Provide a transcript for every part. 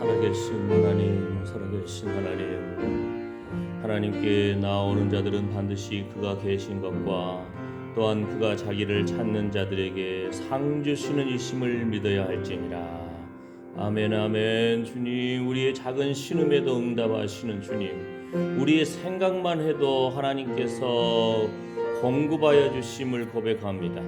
살아계신 하나님, 살아계신 하나님, 하나님께 나오는 자들은 반드시 그가 계신 것과 또한 그가 자기를 찾는 자들에게 상 주시는 이심을 믿어야 할지니라. 아멘, 아멘. 주님, 우리의 작은 신음에도 응답하시는 주님, 우리의 생각만 해도 하나님께서 공급하여 주심을 고백합니다.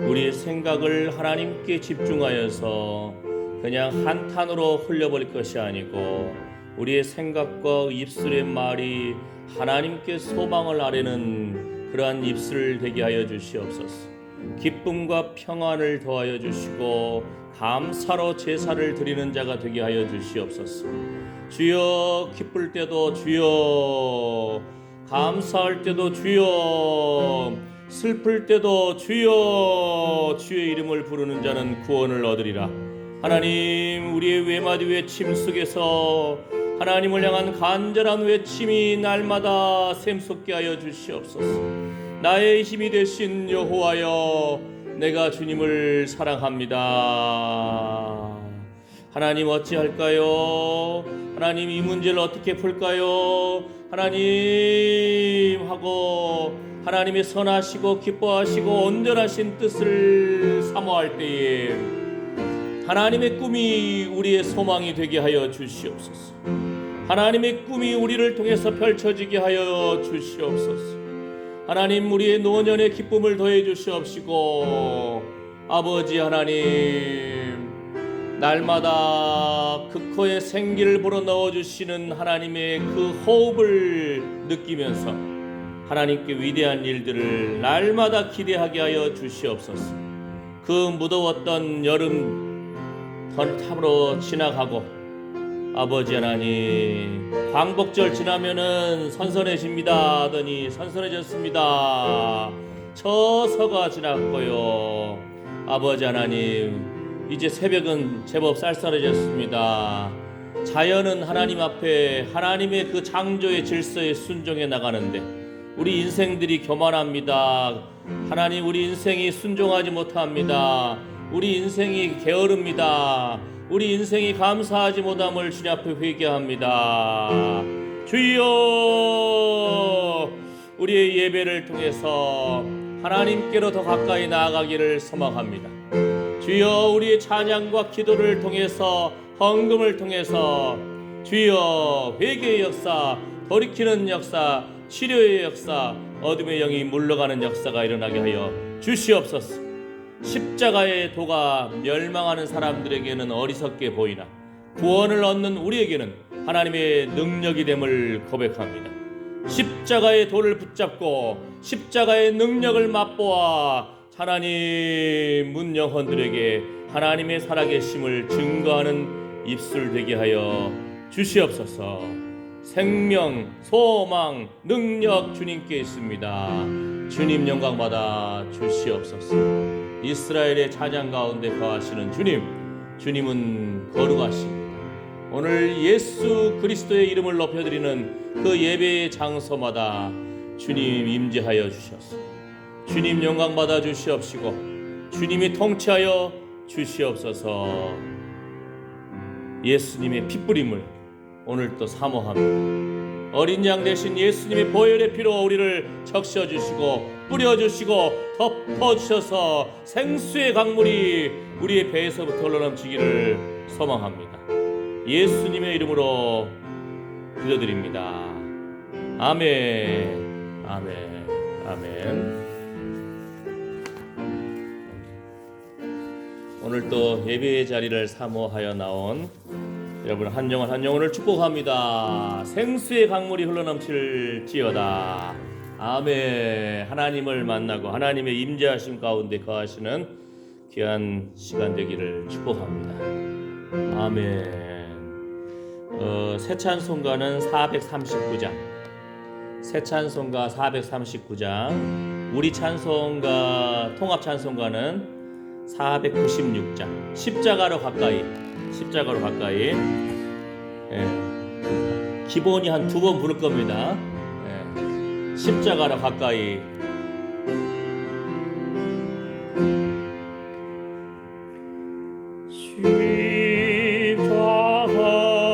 우리의 생각을 하나님께 집중하여서 그냥 한탄으로 흘려버릴 것이 아니고 우리의 생각과 입술의 말이 하나님께 소망을 아뢰는 그러한 입술 되게 하여 주시옵소서. 기쁨과 평안을 더하여 주시고 감사로 제사를 드리는 자가 되게 하여 주시옵소서. 주여, 기쁠 때도 주여, 감사할 때도 주여, 슬플 때도 주여, 주의 이름을 부르는 자는 구원을 얻으리라. 하나님, 우리의 외마디 외침 속에서 하나님을 향한 간절한 외침이 날마다 샘솟게 하여 주시옵소서. 나의 힘이 되신 여호와여, 내가 주님을 사랑합니다. 하나님, 어찌할까요? 하나님, 이 문제를 어떻게 풀까요? 하나님 하고 하나님의 선하시고 기뻐하시고 온전하신 뜻을 사모할 때에 하나님의 꿈이 우리의 소망이 되게 하여 주시옵소서. 하나님의 꿈이 우리를 통해서 펼쳐지게 하여 주시옵소서. 하나님, 우리의 노년의 기쁨을 더해 주시옵시고, 아버지 하나님, 날마다 그 코에 생기를 불어넣어 주시는 하나님의 그 호흡을 느끼면서 하나님께 위대한 일들을 날마다 기대하게 하여 주시옵소서. 그 무더웠던 여름 턴탑으로 지나가고, 아버지 하나님, 광복절 지나면은 선선해집니다 하더니 선선해졌습니다. 처서가 지났고요. 아버지 하나님, 이제 새벽은 제법 쌀쌀해졌습니다. 자연은 하나님 앞에 하나님의 그 창조의 질서에 순종해 나가는데 우리 인생들이 교만합니다. 하나님, 우리 인생이 순종하지 못합니다. 우리 인생이 게으릅니다. 우리 인생이 감사하지 못함을 주님 앞에 회개합니다. 주여, 우리의 예배를 통해서 하나님께로 더 가까이 나아가기를 소망합니다. 주여, 우리의 찬양과 기도를 통해서, 헌금을 통해서 주여, 회개의 역사, 돌이키는 역사, 치료의 역사, 어둠의 영이 물러가는 역사가 일어나게 하여 주시옵소서. 십자가의 도가 멸망하는 사람들에게는 어리석게 보이나 구원을 얻는 우리에게는 하나님의 능력이 됨을 고백합니다. 십자가의 도를 붙잡고 십자가의 능력을 맛보아 하나님 문 영혼들에게 하나님의 살아계심을 증거하는 입술 되게 하여 주시옵소서. 생명, 소망, 능력 주님께 있습니다. 주님 영광 받아 주시옵소서. 이스라엘의 찬양 가운데 거하시는 주님, 주님은 거룩하십니다. 오늘 예수 그리스도의 이름을 높여드리는 그 예배의 장소마다 주님 임재하여 주셔서 주님 영광 받아 주시옵시고 주님이 통치하여 주시옵소서. 예수님의 피뿌림을 오늘 또 사모합니다. 어린 양 대신 예수님의 보혈의 피로 우리를 적셔주시고 뿌려주시고 덮어주셔서 생수의 강물이 우리의 배에서부터 흘러넘치기를 소망합니다. 예수님의 이름으로 기도드립니다. 아멘, 아멘, 아멘. 오늘 또 예배의 자리를 사모하여 나온 여러분 한 영혼 한 영혼을 축복합니다. 생수의 강물이 흘러넘칠지어다. 아멘. 하나님을 만나고 하나님의 임재하심 가운데 거하시는 귀한 시간 되기를 축복합니다. 아멘. 새 찬송가는 439장, 새 찬송가 439장, 우리 찬송가 통합 찬송가는 496장, 십자가로 가까이, 십자가로 가까이. 기본이 한 2번 부를 겁니다. 십자가로 가까이. 십자가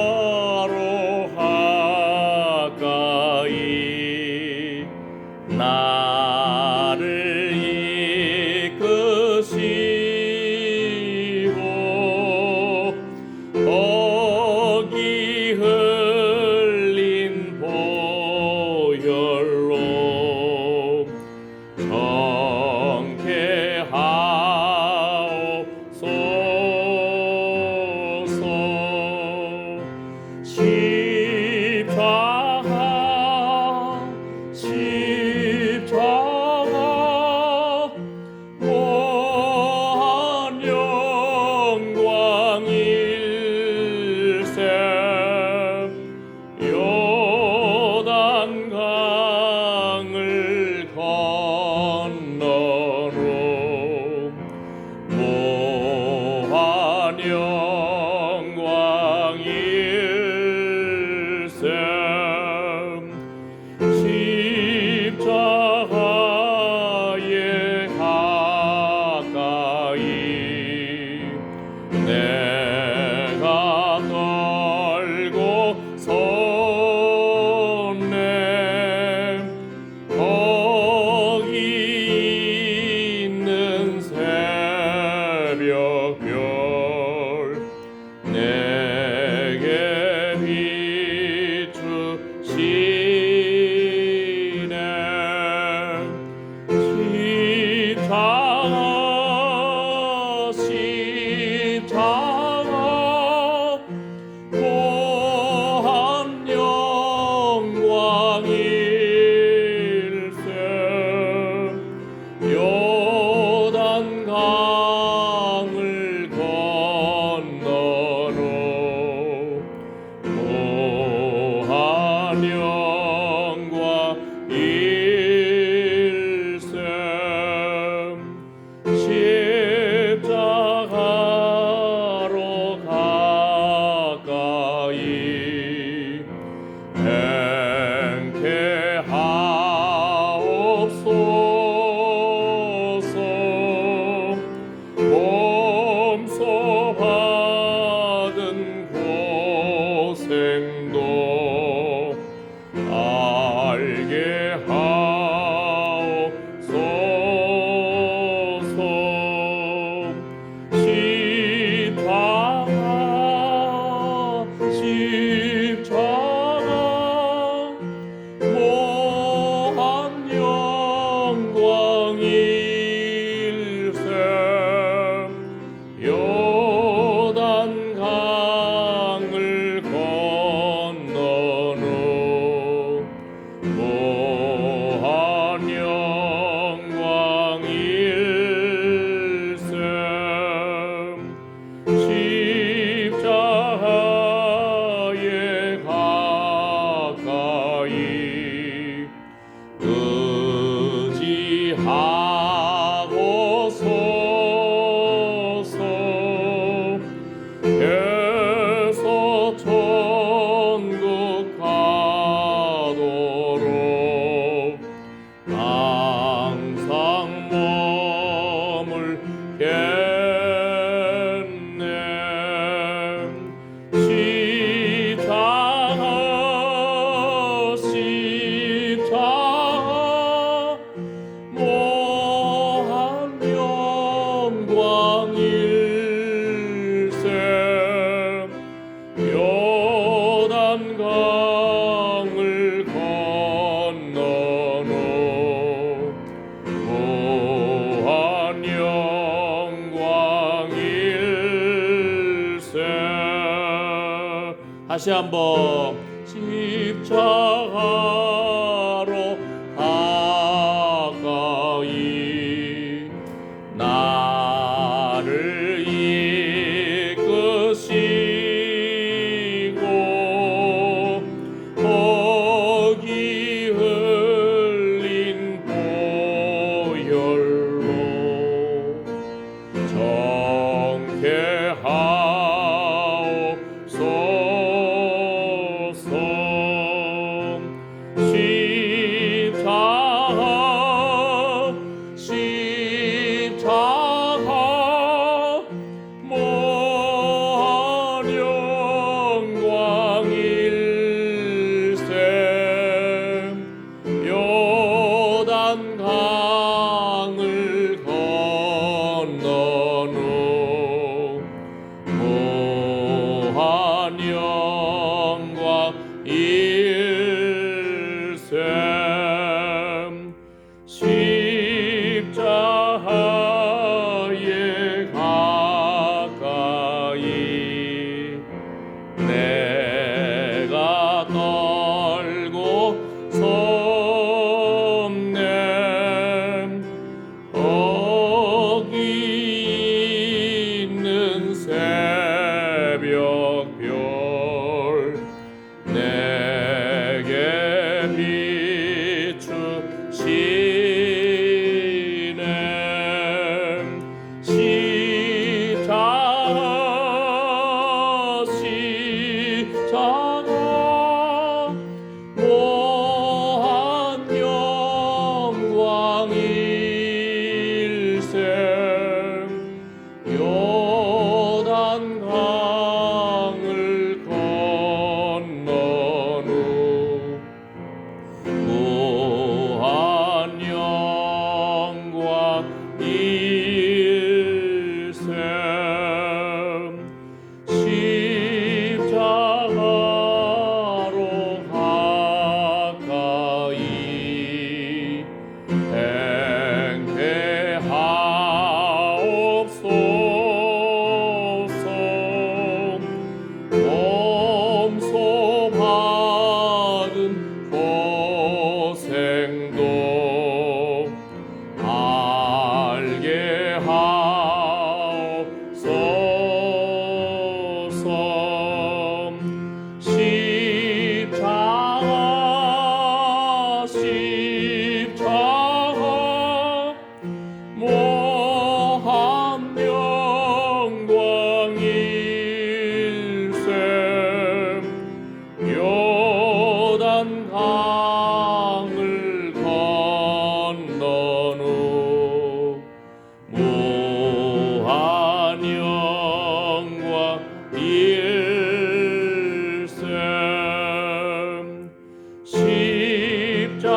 영광 일생 십자가에 가까이 내가 떨고 섰네 거기 있는 새벽별 내게 비추시네 십자가 보한 영광 일생 요단 강을 건너러 보한 영광 일생 십자가로 가까이 행케 하옵소서 몸소 받은 고생도 알게 하옵소서 십자가 모한 영광 일생 요단 강을 건너는 모한 영광 일생 십자가에 가까이 의지하고 서서 계속 천국 가도록 항상 머물겠네 십자가 모한 영광 일생 요단 강을 건너는 모한 영광 일생 다시 한번 십자가로 가까이 나를 이끄시고 거기 흘린 보혈로 정케 하옵소서 영광 일셈 십자가에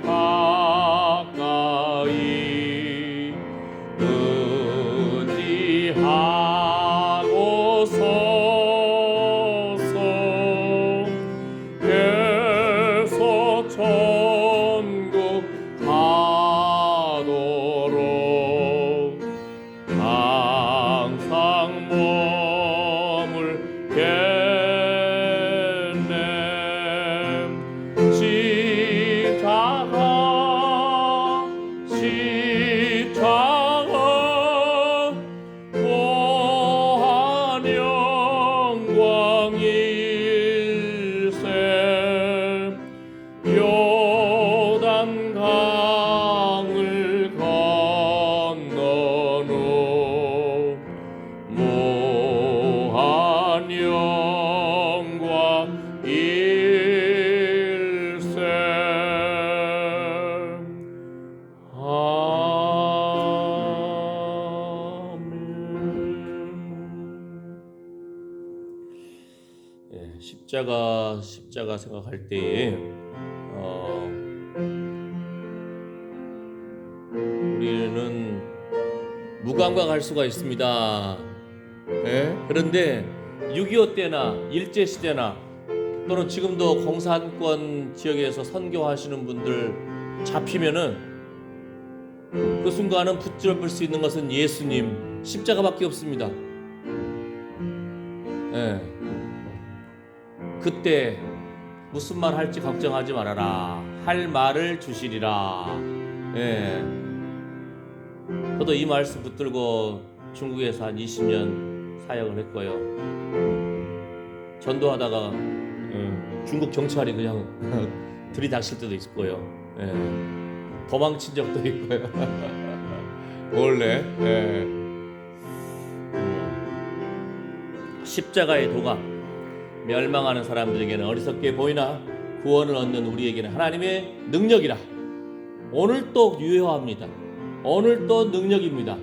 가까이 의지하고 서서 계속 천국 가도록 항상 머물겠네. 십자가 무한 영광 일세 요단 강을 건넌 후 무한 영광 일세 아멘. 십자가 생각할 때에 우리는 무감각할 수가 있습니다. 그런데 6.25 때나 일제시대나 또는 지금도 공산권 지역에서 선교하시는 분들 잡히면은 그 순간은 붙잡을 수 있는 것은 예수님 십자가밖에 없습니다. 그때 무슨 말 할지 걱정하지 말아라. 할 말을 주시리라. 저도 이 말씀 붙들고 중국에서 한 20년 사역을 했고요. 전도하다가 중국 경찰이 그냥 들이닥칠 때도 있고요. 도망친 적도 있고요. 원래 십자가의 도가 멸망하는 사람들에게는 어리석게 보이나 구원을 얻는 우리에게는 하나님의 능력이라. 오늘 또 유효합니다. 오늘 또 능력입니다.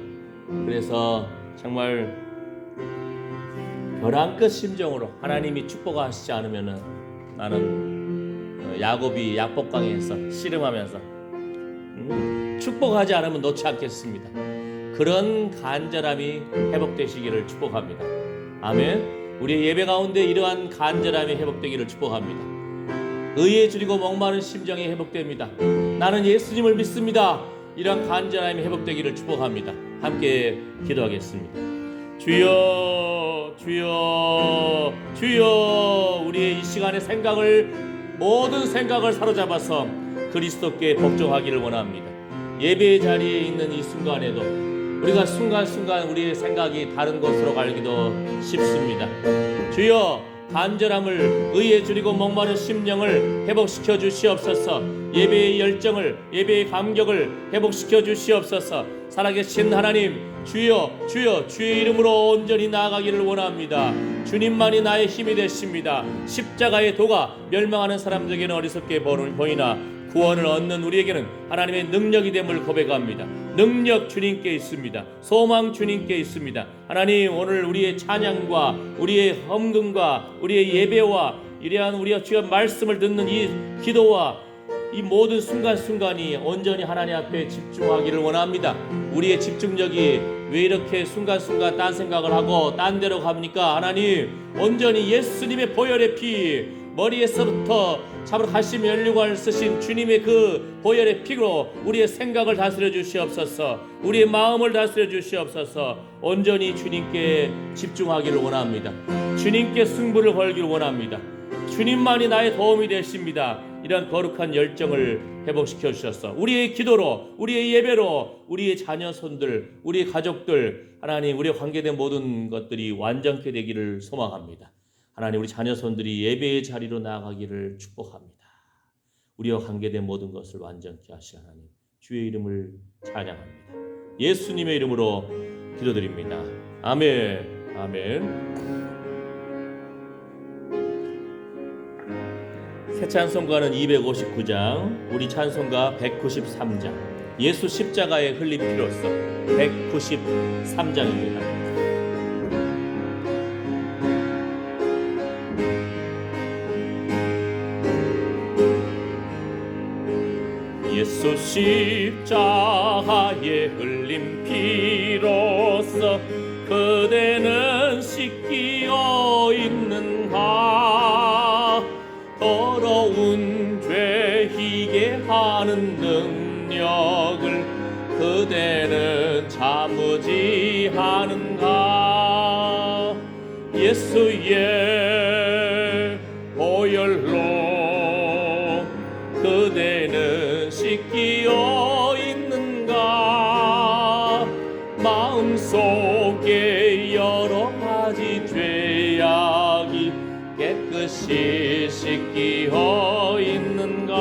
그래서 정말 벼랑 끝 심정으로 하나님이 축복하시지 않으면은 나는 야곱이 약복강에서 씨름하면서 축복하지 않으면 놓지 않겠습니다. 그런 간절함이 회복되시기를 축복합니다. 아멘. 우리의 예배 가운데 이러한 간절함이 회복되기를 축복합니다. 의에 줄이고 목마른 심정이 회복됩니다. 나는 예수님을 믿습니다. 이러한 간절함이 회복되기를 축복합니다. 함께 기도하겠습니다. 주여, 주여, 주여. 우리의 이 시간의 모든 생각을 사로잡아서 그리스도께 복종하기를 원합니다. 예배의 자리에 있는 이 순간에도 우리가 순간순간 우리의 생각이 다른 곳으로 가기도 쉽습니다. 주여, 간절함을, 의에 줄이고 목마른 심령을 회복시켜 주시옵소서. 예배의 열정을, 예배의 감격을 회복시켜 주시옵소서. 살아계신 하나님, 주여, 주여, 주의 이름으로 온전히 나아가기를 원합니다. 주님만이 나의 힘이 되십니다. 십자가의 도가 멸망하는 사람들에게는 어리석게 보이나 구원을 얻는 우리에게는 하나님의 능력이 됨을 고백합니다. 능력 주님께 있습니다. 소망 주님께 있습니다. 하나님, 오늘 우리의 찬양과 우리의 헌금과 우리의 예배와 이러한 우리가 주의 말씀을 듣는 이 기도와 이 모든 순간순간이 온전히 하나님 앞에 집중하기를 원합니다. 우리의 집중력이 왜 이렇게 순간순간 딴 생각을 하고 딴 데로 갑니까? 하나님, 온전히 예수님의 보혈의 피, 머리에서부터 참으로 가시 면류관을 쓰신 주님의 그 보혈의 피로 우리의 생각을 다스려 주시옵소서. 우리의 마음을 다스려 주시옵소서. 온전히 주님께 집중하기를 원합니다. 주님께 승부를 걸기를 원합니다. 주님만이 나의 도움이 되십니다. 이런 거룩한 열정을 회복시켜 주셔서 우리의 기도로, 우리의 예배로 우리의 자녀 손들, 우리의 가족들, 하나님, 우리와 관계된 모든 것들이 완전케 되기를 소망합니다. 하나님, 우리 자녀 손들이 예배의 자리로 나아가기를 축복합니다. 우리와 관계된 모든 것을 완전케 하시는 하나님, 주의 이름을 찬양합니다. 예수님의 이름으로 기도드립니다. 아멘. 아멘. 새 찬송가는 259장, 우리 찬송가 193장, 예수 십자가에 흘린 피로써 193장입니다. 예수 십자가에 흘린 피로써 그대는 씻기어 있는가. 더러운 죄 희게 하는 능력을 그대는 참으지 하는가. 예수의 보혈로 그대는 씻기어 있는가. 마음속에 여러 가지 죄악이 깨끗이 씻기어 있는가.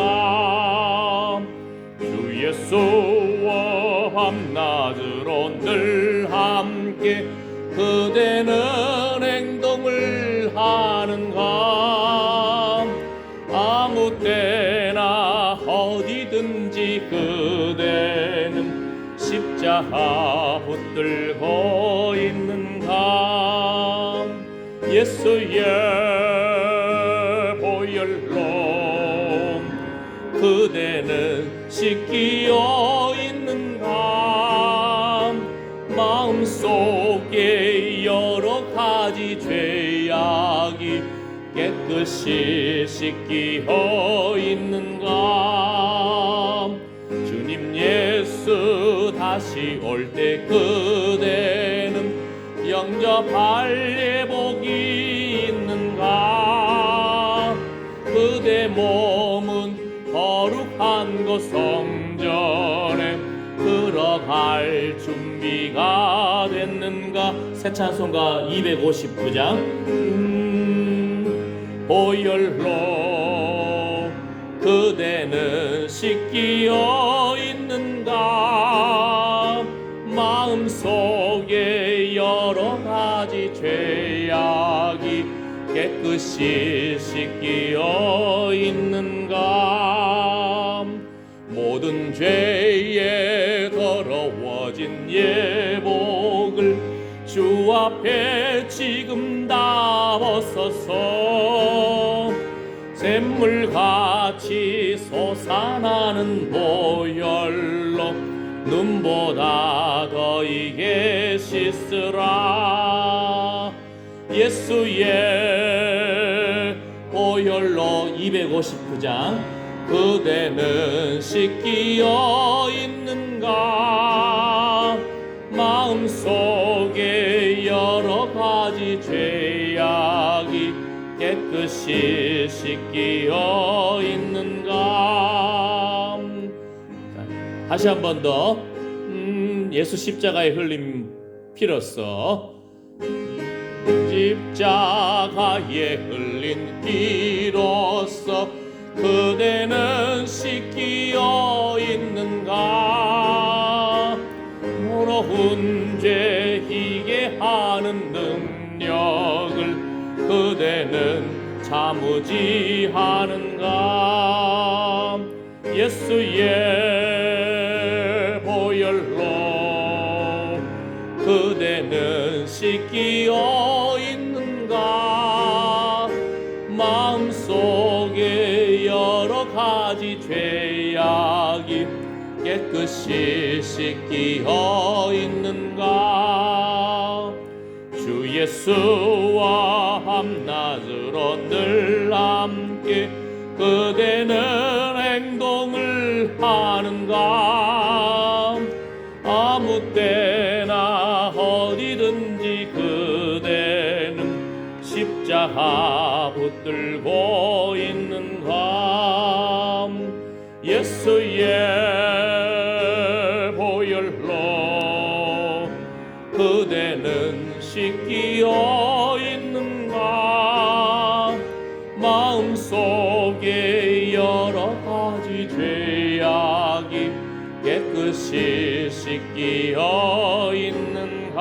주 예수와 밤낮으로 늘 함께 그대는 행동을 하는가. 아무 때나 어디든지 그대는 십자가 붙들고 있는가. 예수의 보혈로 그대는 씻기어 있는가. 마음속에 여러 가지 죄악이 깨끗이 씻기어 있는가. 주님 예수 다시 올 때 그대는 영접할 예복이 있는가. 그대 몸은 거룩한 곳 성전에 들어갈 준비가 됐는가. 새 찬송가 259장. 보혈로 그대는 씻기어 있는가. 마음속에 여러 가지 죄악이 깨끗이 씻기어 있는가. 모든 죄에 더러워진 예복을 주 앞에 지금 다 벗어서 샘물같이 솟아나는 보혈로 눈보다 더 이게 씻으라. 예수의 보혈로 259장. 그대는 씻기어 있는가. 마음속에 여러 가지 죄악이 깨끗이 씻기어 있는가. 다시 한 번 더. 예수 십자가에 흘린 피로써 십자가에 흘린 피로써 그대는 씻기어 있는가. 더러운 죄 희게 하는 능력을 그대는 참으지 하는가. 예수의 보혈로 그대는 씻기어 있는가. 마음속에 여러 가지 죄악이 깨끗이 씻기어 있는가. 주 예수와 밤낮으로 늘 함께 그대는 행동을 하는가. 아무 때나 어디든지 그대는 십자가 붙들고 있는가. 예수의 보혈로 그대는 씻기어 있는가. 마음속에 여러 가지 죄악이 깨끗이 씻기어 있는가.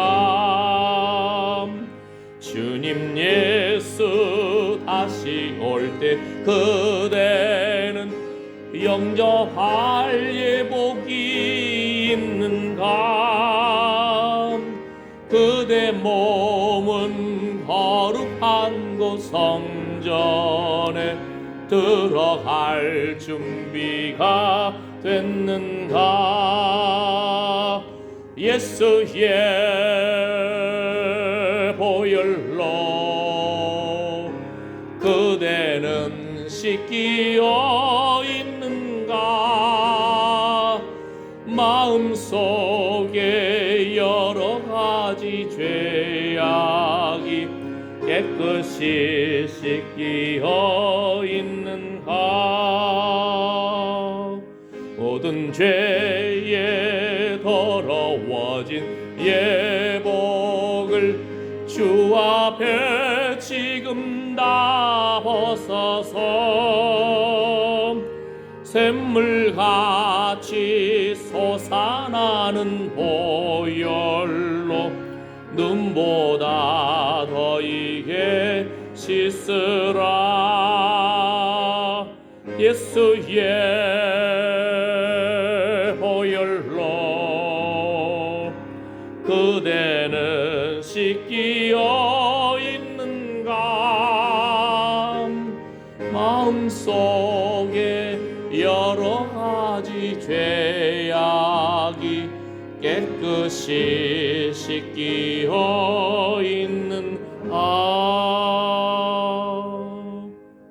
주님 예수 다시 올 때 그대는 영접할 예복이 그대 몸은 거룩한 곳 성전에 들어갈 준비가 됐는가. 예수의 보혈로 그대는 씻기어 있는가. 마음속에 여러 가지 죄악이 깨끗이 씻기어 있는가. 모든 죄에 더러워진 예복을 주 앞에 지금 다 벗어서 샘물같이 솟아나는 보혈로 눈보다 더 이게 씻으라. 예수의 보혈로 그대는 씻기어 있는가. 마음속에 여러 가지 죄악이 깨끗이 씻기어 있는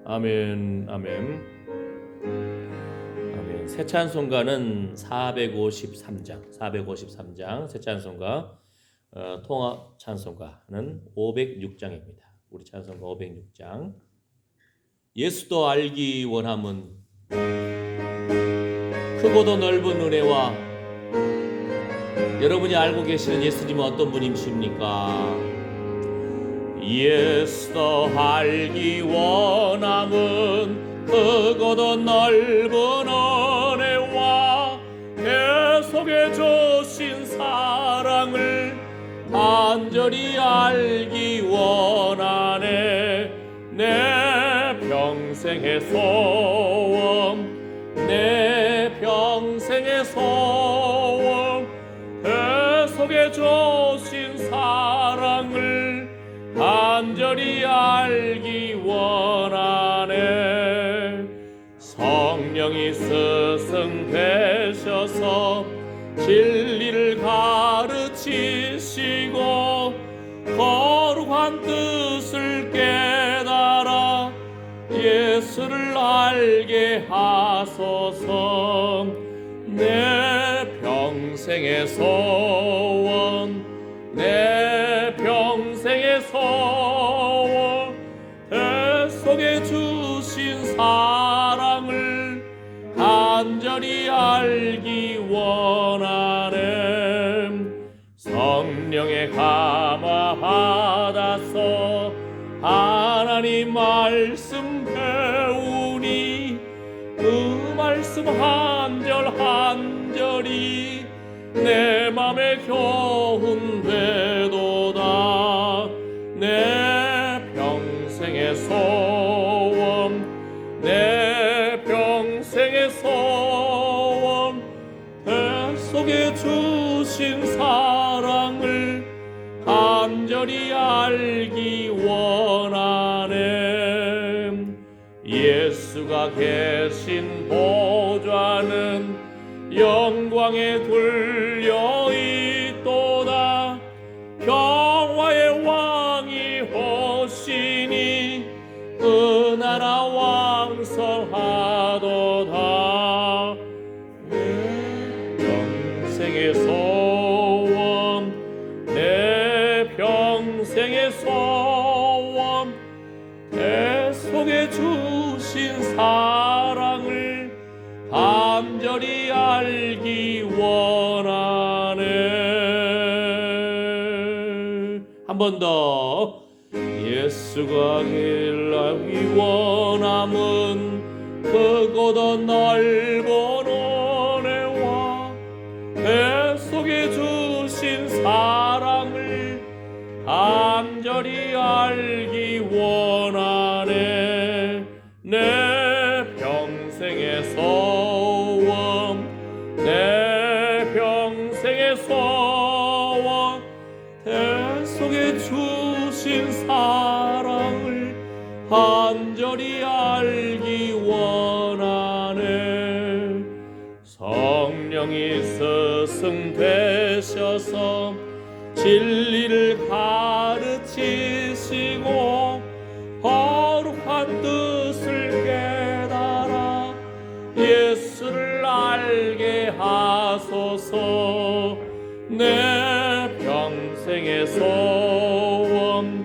아멘. 아멘. 아멘. 새 찬송가는 453장 새 찬송가, 통합 찬송가는 506장입니다. 우리 찬송가 506장. 예수도 알기 원함은 크고도 넓은 은혜와, 여러분이 알고 계시는 예수님은 어떤 분이십니까? 예수도 알기 원함은 크고도 넓은 은혜와 계속해 주신 사랑을 간절히 알기 원하네. 내 평생의 소원, 내 평생의 소원, 계속해 주신 사랑을 간절히 알기 원하네. 성령이 스승 되셔서 진리를 가르치시고 거룩한 뜻을 깨달아 예수를 알게 하소서. 내 평생의 소원, 내 평생의 소원, 계속해 주신 사랑을 간절히 알기 원하네. 성령의 감화 받아서 하나님 말씀 배우니 그 말씀 한 절 한 절이 내 맘에 교훈 되도다. 내 평생의 소원, 내 평생의 소원, 계속해 주신 사랑을 간절히 알기 원하네. 예수가 계신 보좌는 영광에 둘려 있도다. 평화의 왕이 오시니 그 나라 왕성하도다. 내 평생의 소원, 내 평생의 소원, 계속해 주신 사랑을 간절히 알기 원하네. 한 번 더. 예수가 알기 원함은 크고도 넓은 은혜와 계속해 주신 사랑을 간절히 알기 원하네. 내 평생의 소원, 내 평생의 소원, 대속에 주신 사랑을 간절히 알기 원하네. 성령이 스승되셔서 진리를 가르치시고 거룩한 뜻을 깨달아 예수를 알게 하소서. 내 평생의 소원,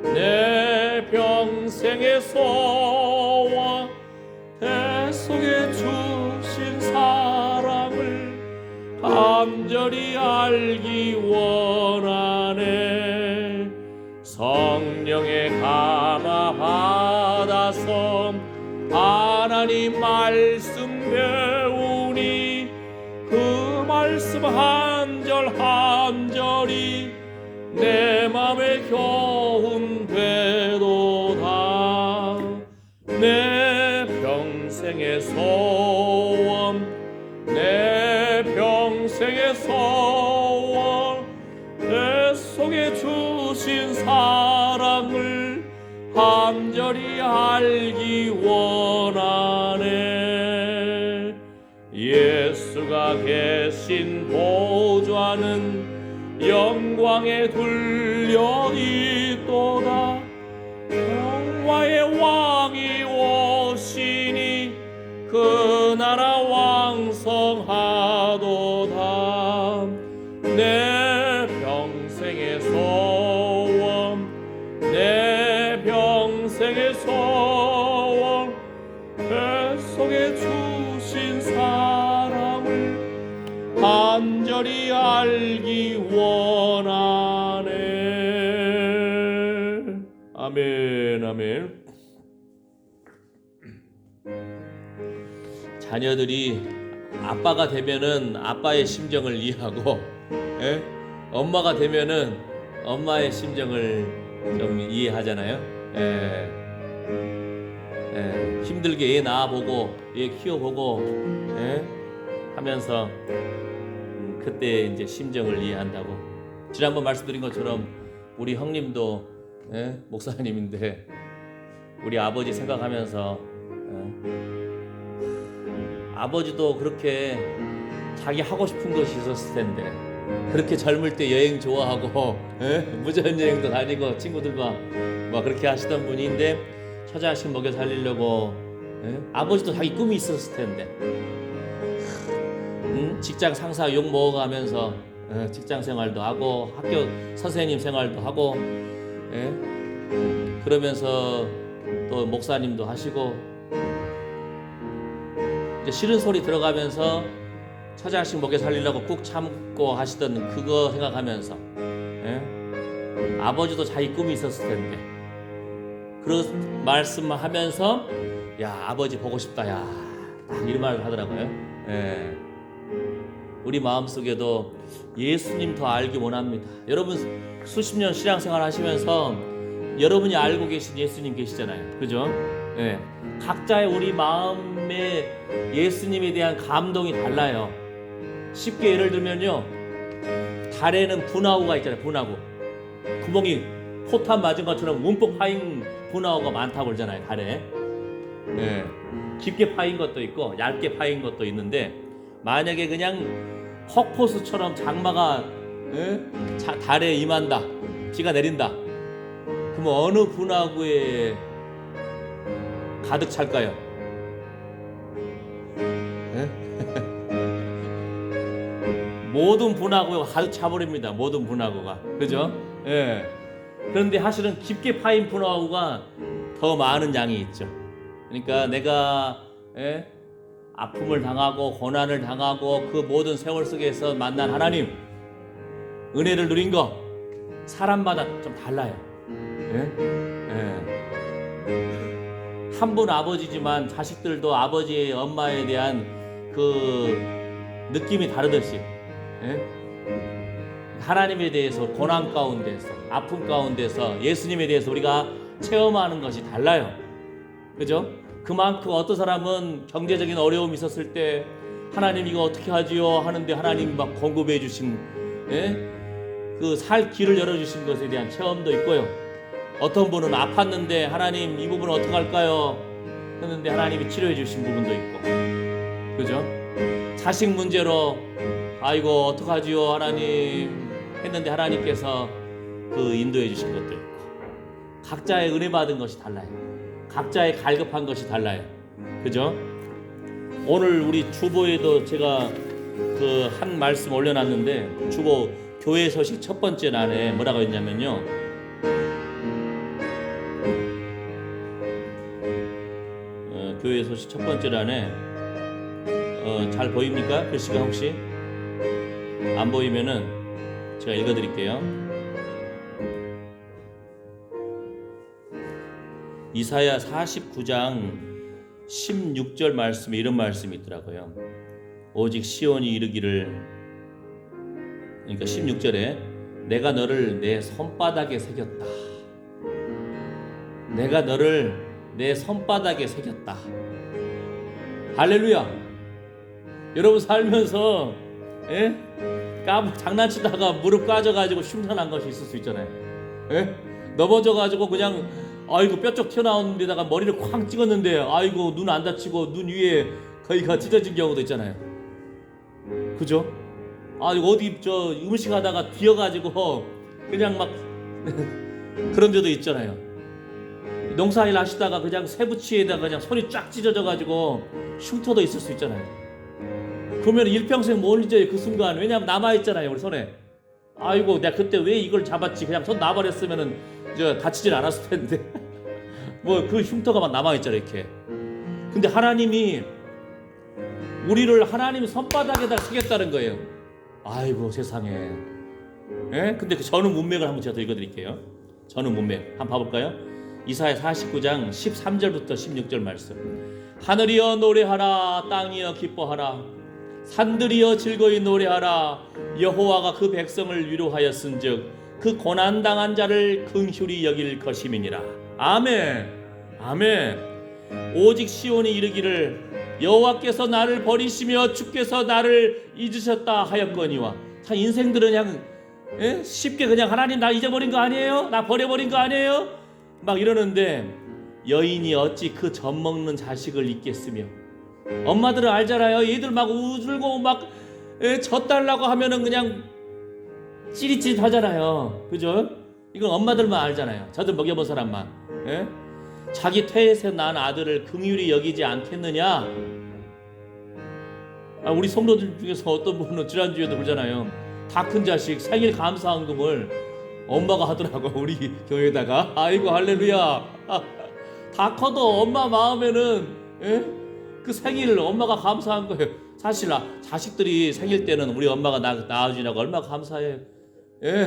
내 평생의 소원, 대속에 주신 사랑을 간절히 알기 원하네. 성령의 감화 받아서 하나님 말씀 배우니 그 말씀 한 절 한 절이 내 맘에 교훈 되도다. 내 평생의 소원, 내 평생의 소원, 대속에 주신 사랑을 간절히 알기 원하네. 예수가 계신 보좌는 영광에 둘려 있도다. 영화의 왕이 오시니 그 나라 왕성하도다. 내 평생의 소원, 내 평생의 소원, 대속에 주신 사랑을 간절히 알기 원하네. 아멘, 아멘. 자녀들이 아빠가 되면은 아빠의 심정을 이해하고, 엄마가 되면은 엄마의 심정을 좀 이해하잖아요. 힘들게 애 낳아보고 애 키워보고 하면서 그때 이제 심정을 이해한다고. 지난번 말씀드린 것처럼 우리 형님도 목사님인데 우리 아버지 생각하면서 아버지도 그렇게 자기 하고 싶은 것이 있었을 텐데 그렇게 젊을 때 여행 좋아하고 무전여행도 다니고 친구들과 막 그렇게 하시던 분인데 처자식 먹여 살리려고 아버지도 자기 꿈이 있었을 텐데 직장 상사 욕 먹어가면서 직장 생활도 하고 학교 선생님 생활도 하고 그러면서 또 목사님도 하시고 이제 싫은 소리 들어가면서 처자식 먹여 살리려고 꾹 참고 하시던 그거 생각하면서 아버지도 자기 꿈이 있었을 텐데 그런 말씀만 하면서 야 아버지 보고 싶다 야 이런 말을 하더라고요. 우리 마음속에도 예수님 더 알기 원합니다. 여러분 수십 년 신앙생활 하시면서 여러분이 알고 계신 예수님 계시잖아요. 그죠? 각자의 우리 마음에 예수님에 대한 감동이 달라요. 쉽게 예를 들면요, 달에는 분화구가 있잖아요. 분화구 구멍이 포탄 맞은 것처럼 움푹 파인 분화구가 많다고 그러잖아요. 달에 깊게 파인 것도 있고 얇게 파인 것도 있는데 만약에 그냥 퍽포수처럼 장마가 달에 임한다, 비가 내린다, 그럼 어느 분화구에 가득 찰까요? 모든 분화구가 가득 차버립니다. 모든 분화구가, 그죠? 그런데 사실은 깊게 파인 분화구가 더 많은 양이 있죠. 그러니까 내가 아픔을 당하고 고난을 당하고 그 모든 세월 속에서 만난 하나님 은혜를 누린 거 사람마다 좀 달라요. 한 분 아버지지만 자식들도 아버지의 엄마에 대한 그 느낌이 다르듯이 하나님에 대해서 고난 가운데서 아픔 가운데서 예수님에 대해서 우리가 체험하는 것이 달라요. 그죠? 그만큼 어떤 사람은 경제적인 어려움이 있었을 때 하나님 이거 어떻게 하지요 하는데 하나님이 막 공급해 주신 그 살 길을 열어주신 것에 대한 체험도 있고요. 어떤 분은 아팠는데 하나님 이 부분은 어떻게 할까요? 했는데 하나님이 치료해 주신 부분도 있고, 그죠? 자식 문제로 아이고 어떡하지요 하나님 했는데 하나님께서 그 인도해 주신 것도 있고, 각자의 은혜 받은 것이 달라요. 각자의 갈급한 것이 달라요. 그죠? 오늘 우리 주보에도 제가 그 한 말씀 올려놨는데, 주보 교회 소식 첫 번째 난에 뭐라고 했냐면요, 교회 소식 첫 번째 난에 잘 보입니까? 글씨가 혹시 안 보이면은 제가 읽어드릴게요. 이사야 49장 16절 말씀에 이런 말씀이 있더라고요. 오직 시온이 이르기를, 그러니까 16절에 내가 너를 내 손바닥에 새겼다. 내가 너를 내 손바닥에 새겼다. 할렐루야. 여러분 살면서 장난치다가 무릎 까져가지고 흉탄한 것이 있을 수 있잖아요. 넘어져가지고 그냥 아이고 뼈쪽 튀어나온 데다가 머리를 쾅 찍었는데 아이고 눈 안 다치고 눈 위에 거의가 찢어진 경우도 있잖아요. 그죠? 아이고 어디 저 음식 하다가 뒤어가지고 그냥 막 그런 데도 있잖아요. 농사일 하시다가 그냥 새부치에다가 그냥 손이 쫙 찢어져가지고 흉터도 있을 수 있잖아요. 그러면 일평생 못 잊어요 그 순간. 왜냐하면 남아있잖아요 우리 손에. 아이고 내가 그때 왜 이걸 잡았지, 그냥 손 놔버렸으면은 다치진 않았을 텐데 뭐 그 흉터가 막 남아있잖아요 이렇게. 근데 하나님이 우리를 하나님 손바닥에다 쓰겠다는 거예요. 아이고 세상에. 근데 그 전후 문맥을 한번 제가 더 읽어드릴게요. 전후 문맥 한번 봐볼까요? 이사야 49장 13절부터 16절 말씀. 하늘이여 노래하라, 땅이여 기뻐하라, 산들이여 즐거이 노래하라. 여호와가 그 백성을 위로하였은즉 그 고난당한 자를 긍휼히 여길 것임이니라. 아멘. 아멘. 오직 시온이 이르기를 여호와께서 나를 버리시며 주께서 나를 잊으셨다 하였거니와. 참 인생들은 그냥 쉽게 그냥 하나님 나 잊어버린 거 아니에요? 나 버려버린 거 아니에요? 막 이러는데 여인이 어찌 그 젖먹는 자식을 잊겠으며. 엄마들은 알잖아요. 얘들 막 우들고 막 젖 달라고 하면은 그냥 찌릿찌릿 하잖아요. 그죠? 이건 엄마들만 알잖아요. 저들 먹여본 사람만. 자기 태에서 난 아들을 긍휼히 여기지 않겠느냐. 우리 성도들 중에서 어떤 분은 지난주에도 그러잖아요. 다 큰 자식 생일 감사헌금을 엄마가 하더라고 우리 교회에다가. 아이고 할렐루야. 다 커도 엄마 마음에는 그 생일 엄마가 감사한 거예요. 사실 자식들이 생일 때는 우리 엄마가 낳아주냐고 얼마나 감사해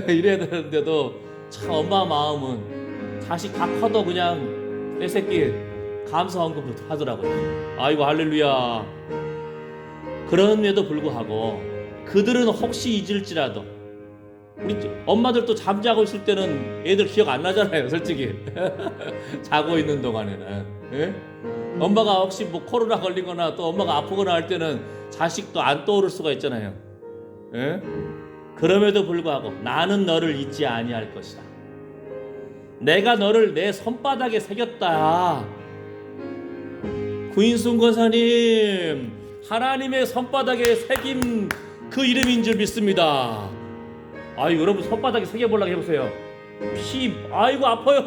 이래야 되는데도 참 엄마 마음은 자식 다 커도 그냥 내 새끼 감사헌금도 하더라고요. 아이고 할렐루야. 그럼에도 불구하고 그들은 혹시 잊을지라도, 우리 엄마들도 잠자고 있을 때는 애들 기억 안 나잖아요 솔직히. 자고 있는 동안에는 엄마가 혹시 뭐 코로나 걸리거나 또 엄마가 아프거나 할 때는 자식도 안 떠오를 수가 있잖아요. 그럼에도 불구하고 나는 너를 잊지 아니할 것이다. 내가 너를 내 손바닥에 새겼다. 구인순 권사님, 하나님의 손바닥에 새긴 그 이름인 줄 믿습니다. 아유 여러분 손바닥에 새겨보려고 해보세요. 피 아이고 아파요.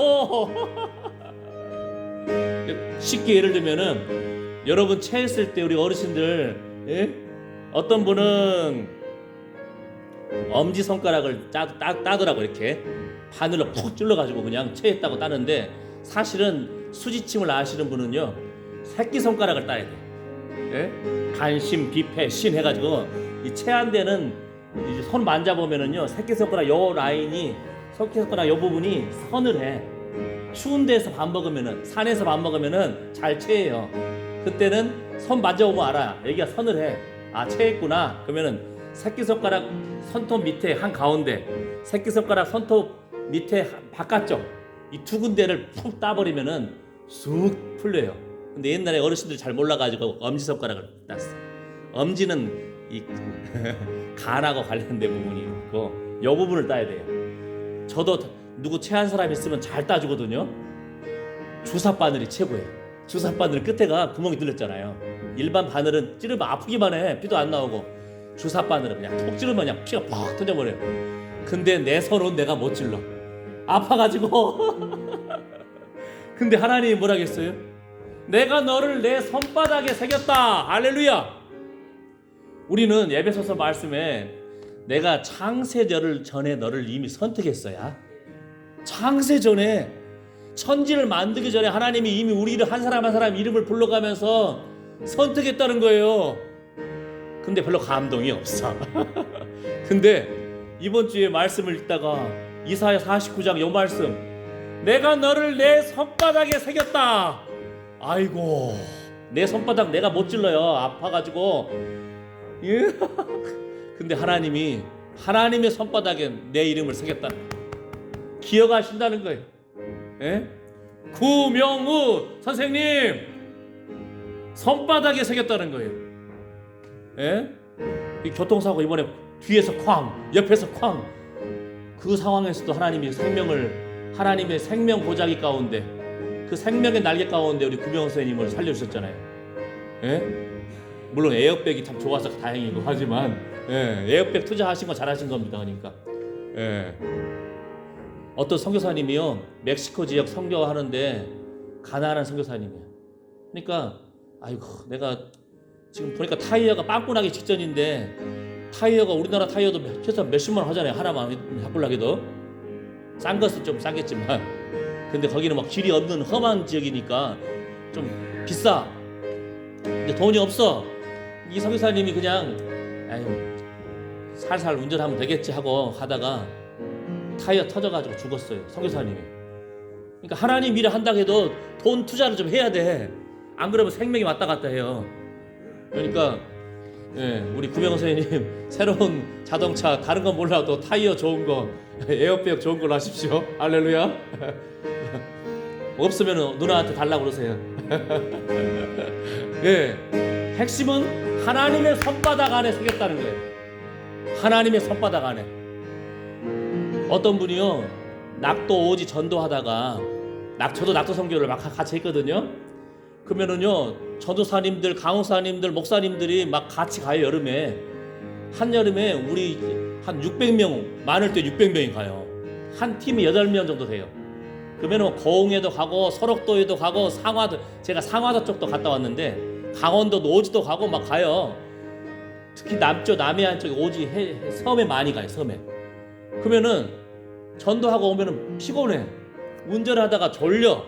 쉽게 예를 들면은 여러분 체했을 때 우리 어르신들 어떤 분은 엄지손가락을 따더라고. 이렇게 바늘로 푹 찔러가지고 그냥 체했다고 따는데, 사실은 수지침을 아시는 분은요 새끼손가락을 따야 돼. 간심 비패 신 해가지고 이 체한 데는 이제 손 만져보면은요 새끼손가락 요 라인이, 새끼손가락 요 부분이 선을 해. 추운 데서 밥 먹으면은, 산에서 밥 먹으면은 잘 체해요. 그때는 손 만져보면 알아. 여기가 선을 해. 아 체했구나. 그러면은 새끼손가락 손톱 밑에 한 가운데, 새끼손가락 손톱 밑에 바깥쪽 이 두 군데를 푹 따버리면은 쑥 풀려요. 근데 옛날에 어르신들이 잘 몰라가지고 엄지손가락을 땄어. 엄지는 이 간하고 관련된 부분이 있고 여 부분을 따야 돼요. 저도 누구 체한 사람 있으면 잘 따주거든요. 주사 바늘이 최고예요. 주사 바늘 끝에가 구멍이 뚫렸잖아요. 일반 바늘은 찌르면 아프기만 해. 피도 안 나오고, 주사 바늘은 그냥 톡 찌르면 그냥 피가 팍 터져버려요. 근데 내 손은 내가 못 찔러. 아파가지고. 근데 하나님이 뭐라겠어요? 내가 너를 내 손바닥에 새겼다. 할렐루야. 우리는 에베소서 말씀에 내가 창세절 전에 너를 이미 선택했어야. 창세 전에, 천지를 만들기 전에 하나님이 이미 우리를 한 사람 한 사람 이름을 불러가면서 선택했다는 거예요. 근데 별로 감동이 없어. 근데 이번 주에 말씀을 읽다가 이사야 49장 요 말씀, 내가 너를 내 손바닥에 새겼다. 아이고, 내 손바닥 내가 못 찔러요. 아파가지고. 근데 하나님의 손바닥에 내 이름을 새겼다는 거예요. 기억하신다는 거예요. 예? 구명우 선생님 손바닥에 새겼다는 거예요. 예? 이 교통사고 이번에 뒤에서 쾅, 옆에서 쾅. 그 상황에서도 하나님의 생명 보자기 가운데, 그 생명의 날개 가운데 우리 구명우 선생님을 살려주셨잖아요. 예? 물론 에어백이 참 좋아서 다행이고 하지만, 예, 에어백 투자하신 거 잘하신 겁니다. 그러니까, 예. 어떤 선교사님이요, 멕시코 지역 선교하는데 가난한 선교사님이에요. 그러니까 아이고, 내가 지금 보니까 타이어가 빵꾸 나기 직전인데, 타이어가 우리나라 타이어도 최소 몇십만 원 하잖아요. 하나만 바꾸려기도. 싼 것은 좀 싸겠지만, 근데 거기는 막 길이 없는 험한 지역이니까 좀 비싸. 근데 돈이 없어. 이 선교사님이 그냥 아유, 살살 운전하면 되겠지 하고 하다가 타이어 터져가지고 죽었어요. 선교사님이. 그러니까 하나님 일을 한다고 해도 돈 투자를 좀 해야 돼. 안 그러면 생명이 왔다 갔다 해요. 그러니까, 예, 우리 구명호 선생님 새로운 자동차, 다른 건 몰라도 타이어 좋은 거, 에어백 좋은 걸로 하십시오. 할렐루야. 없으면 누나한테 달라고 그러세요. 예, 핵심은 하나님의 손바닥 안에 새겼다는 거예요. 하나님의 손바닥 안에. 어떤 분이요, 낙도 오지 전도하다가, 저도 낙도 선교를 막 같이 했거든요. 그러면은요, 전도사님들, 강호사님들, 목사님들이 막 같이 가요. 여름에. 한여름에 우리 한 600명, 많을 때 600명이 가요. 한 팀이 8명 정도 돼요. 그러면 고흥에도 가고 설옥도에도 가고 제가 상화도 쪽도 갔다 왔는데, 강원도 노지도 가고 막 가요. 특히 남쪽, 남해안 쪽에 오지 섬에 많이 가요. 섬에. 그러면은 전도하고 오면은 피곤해. 운전하다가 졸려.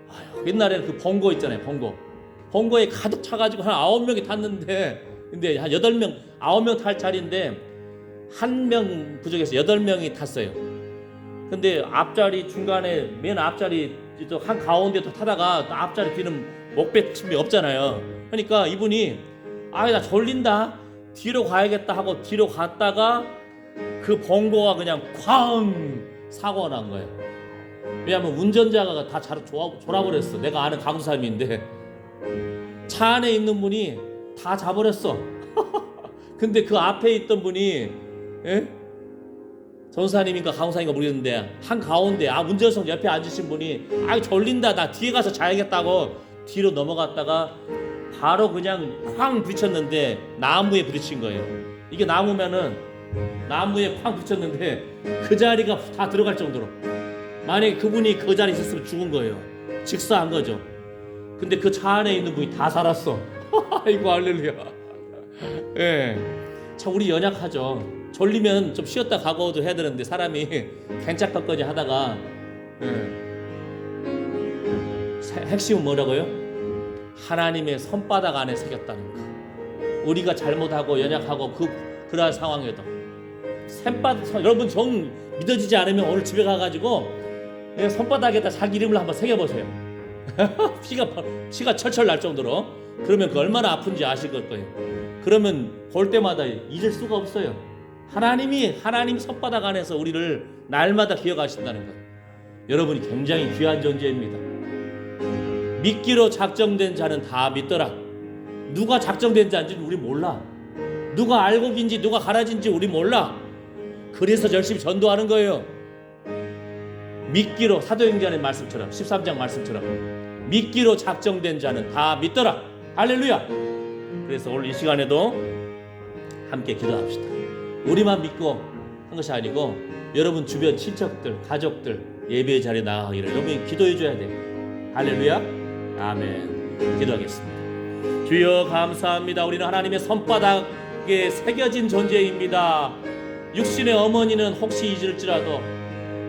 아유, 옛날에는 그 번거 있잖아요. 번거에 가득 차가지고 한 9명이 탔는데, 근데 한 8명, 9명 탈 자리인데 1명 부족해서 8명이 탔어요. 근데 앞자리 중간에 맨 앞자리 또 한 가운데도 타다가 또 앞자리 뒤는 목배침이 없잖아요. 그러니까 이분이 나 졸린다, 뒤로 가야겠다 하고 뒤로 갔다가 그 번거가 그냥 쾅 사고가 난 거예요. 왜냐하면 운전자가 다 졸아버렸어. 내가 아는 강사님인데 차 안에 있는 분이 다 자버렸어. 근데 그 앞에 있던 분이, 예? 전사님인가 강사님인가 모르겠는데 한 가운데 운전석 옆에 앉으신 분이 졸린다, 나 뒤에 가서 자야겠다고 뒤로 넘어갔다가 바로 그냥 쾅 부딪혔는데 나무에 부딪힌 거예요. 이게 나무면은 나무에 쾅 부딪혔는데 그 자리가 다 들어갈 정도로, 만약에 그분이 그 자리에 있었으면 죽은 거예요. 직사한 거죠. 근데 그 차 안에 있는 분이 다 살았어. 아이고, 할렐루야. 예. 참 우리 연약하죠. 졸리면 좀 쉬었다 가고도 해야 되는데 사람이 괜찮겠거니 하다가, 핵심은 뭐라고요? 하나님의 손바닥 안에 새겼다는 거. 우리가 잘못하고 연약하고 그러한 상황에도 여러분 정 믿어지지 않으면 오늘 집에 가가지고 손바닥에다 자기 이름을 한번 새겨보세요. 피가 철철 날 정도로. 그러면 그 얼마나 아픈지 아실 거예요. 그러면 볼 때마다 잊을 수가 없어요. 하나님 손바닥 안에서 우리를 날마다 기억하신다는 것. 여러분이 굉장히 귀한 존재입니다. 믿기로 작정된 자는 다 믿더라. 누가 작정된 자인지 우리 몰라. 누가 알곡인지 누가 가라진지 우리 몰라. 그래서 열심히 전도하는 거예요. 믿기로 사도행전의 말씀처럼 13장 말씀처럼 믿기로 작정된 자는 다 믿더라. 할렐루야. 그래서 오늘 이 시간에도 함께 기도합시다. 우리만 믿고 한 것이 아니고 여러분 주변 친척들, 가족들 예배의 자리에 나가기를 여러분이 기도해 줘야 돼요. 할렐루야. 아멘. 기도하겠습니다. 주여 감사합니다. 우리는 하나님의 손바닥에 새겨진 존재입니다. 육신의 어머니는 혹시 잊을지라도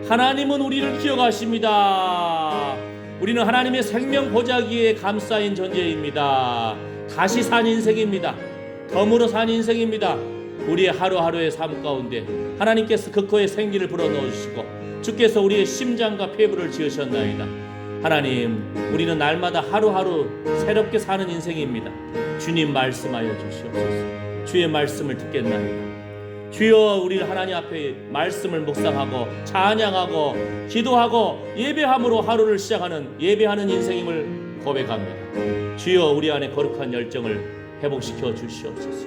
하나님은 우리를 기억하십니다. 우리는 하나님의 생명 보자기에 감싸인 존재입니다. 다시 산 인생입니다. 덤으로 산 인생입니다. 우리의 하루하루의 삶 가운데 하나님께서 극호의 생기를 불어넣으시고 주께서 우리의 심장과 폐부를 지으셨나이다. 하나님, 우리는 날마다 하루하루 새롭게 사는 인생입니다. 주님 말씀하여 주시옵소서. 주의 말씀을 듣겠나이다. 주여, 우리를 하나님 앞에 말씀을 묵상하고 찬양하고 기도하고 예배함으로 하루를 시작하는 예배하는 인생임을 고백합니다. 주여, 우리 안에 거룩한 열정을 회복시켜 주시옵소서.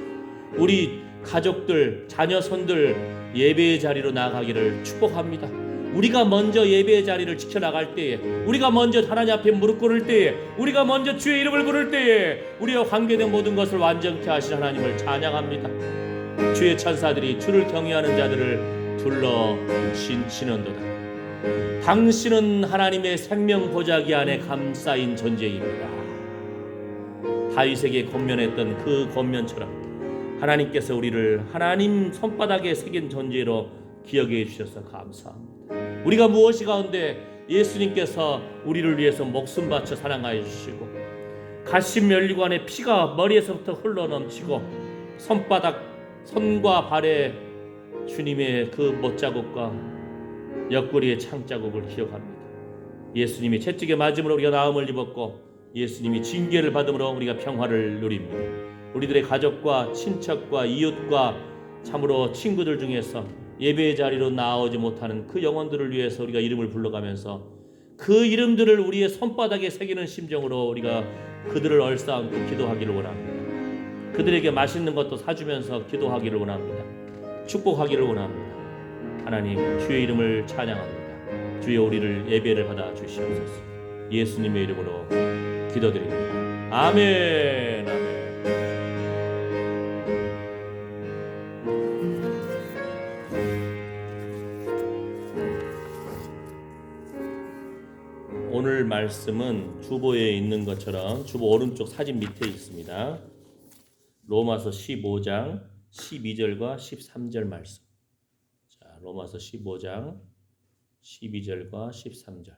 우리 가족들, 자녀, 손들 예배의 자리로 나가기를 축복합니다. 우리가 먼저 예배의 자리를 지켜나갈 때에, 우리가 먼저 하나님 앞에 무릎 꿇을 때에, 우리가 먼저 주의 이름을 부를 때에 우리와 관계된 모든 것을 완전케 하신 하나님을 찬양합니다. 주의 천사들이 주를 경외하는 자들을 둘러 신치는도다. 당신은 하나님의 생명 보자기 안에 감싸인 존재입니다. 다윗에게 권면했던 그 권면처럼 하나님께서 우리를 하나님 손바닥에 새긴 존재로 기억해 주셔서 감사합니다. 우리가 무엇이 가운데 예수님께서 우리를 위해서 목숨 바쳐 사랑하여 주시고 가시면류관의 피가 머리에서부터 흘러넘치고 손과 발에 주님의 그 못자국과 옆구리의 창자국을 기억합니다. 예수님이 채찍에 맞음으로 우리가 나음을 입었고 예수님이 징계를 받음으로 우리가 평화를 누립니다. 우리들의 가족과 친척과 이웃과 참으로 친구들 중에서 예배의 자리로 나오지 못하는 그 영혼들을 위해서 우리가 이름을 불러가면서 그 이름들을 우리의 손바닥에 새기는 심정으로 우리가 그들을 얼싸안고 기도하기를 원합니다. 그들에게 맛있는 것도 사주면서 기도하기를 원합니다. 축복하기를 원합니다. 하나님, 주의 이름을 찬양합니다. 주의 우리를 예배를 받아 주시옵소서. 예수님의 이름으로 기도드립니다. 아멘. 아멘. 오늘 말씀은 주보에 있는 것처럼 주보 오른쪽 사진 밑에 있습니다. 로마서 15장 12절과 13절 말씀. 자, 로마서 15장 12절과 13절.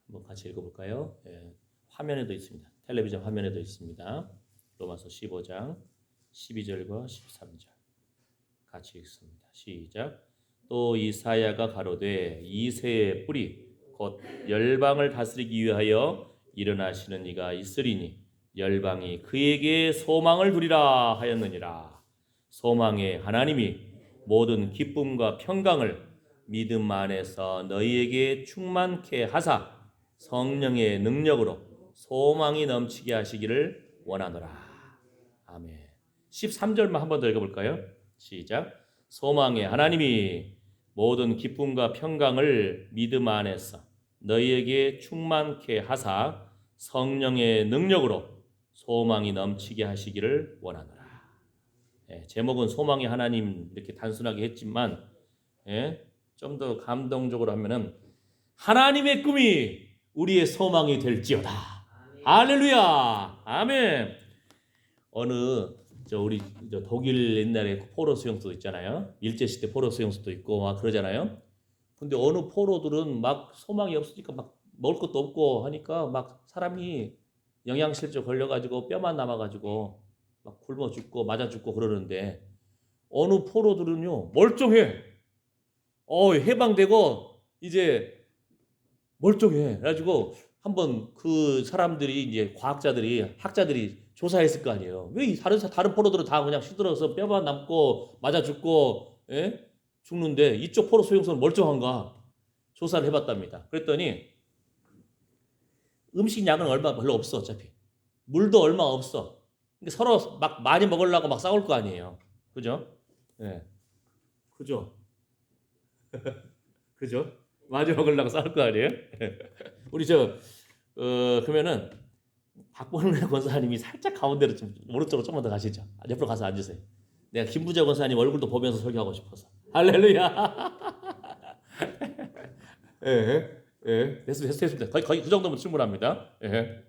한번 같이 읽어볼까요? 예, 화면에도 있습니다. 텔레비전 화면에도 있습니다. 로마서 15장 12절과 13절. 같이 읽습니다. 시작. 또 이사야가 가로되 이새의 뿌리 곧 열방을 다스리기 위하여 일어나시는 이가 있으리니 열방이 그에게 소망을 두리라 하였느니라. 소망의 하나님이 모든 기쁨과 평강을 믿음 안에서 너희에게 충만케 하사 성령의 능력으로 소망이 넘치게 하시기를 원하노라. 아멘. 13절만 한 번 더 읽어볼까요? 시작. 소망의 하나님이 모든 기쁨과 평강을 믿음 안에서 너희에게 충만케 하사 성령의 능력으로 소망이 넘치게 하시기를 원하노라. 예, 제목은 소망의 하나님 이렇게 단순하게 했지만 좀 더 감동적으로 하면은 하나님의 꿈이 우리의 소망이 될지어다. 할렐루야. 아멘. 우리 독일 옛날에 포로 수용소도 있잖아요. 일제시대 포로 수용소도 있고 막 그러잖아요. 근데 어느 포로들은 막 소망이 없으니까 막 먹을 것도 없고 하니까 막 사람이 영양실조 걸려가지고 뼈만 남아가지고 막 굶어 죽고 맞아 죽고 그러는데 어느 포로들은요 멀쩡해. 해방되고 이제 멀쩡해. 그래가지고 한번 그 사람들이 이제 과학자들이 학자들이 조사했을 거 아니에요. 왜 이 다른 포로들은 다 그냥 시들어서 뼈만 남고 맞아 죽고 죽는데 이쪽 포로 수용소는 멀쩡한가? 조사를 해봤답니다. 그랬더니 음식량은 얼마 별로 없어. 어차피 물도 얼마 없어. 근데 서로 막 많이 먹으려고 막 싸울 거 아니에요. 그죠? 예. 그죠? 그죠? 마주 먹으려고 싸울 거 아니에요? 우리 그러면은 박보는 권사님이 살짝 가운데로 좀 오른쪽으로 조금만 더 가시죠. 옆으로 가서 앉으세요. 내가 김부자 권사님 얼굴도 보면서 설교하고 싶어서. 할렐루야. 예, 예, 됐습니다. 거의 그 정도면 충분합니다. 예.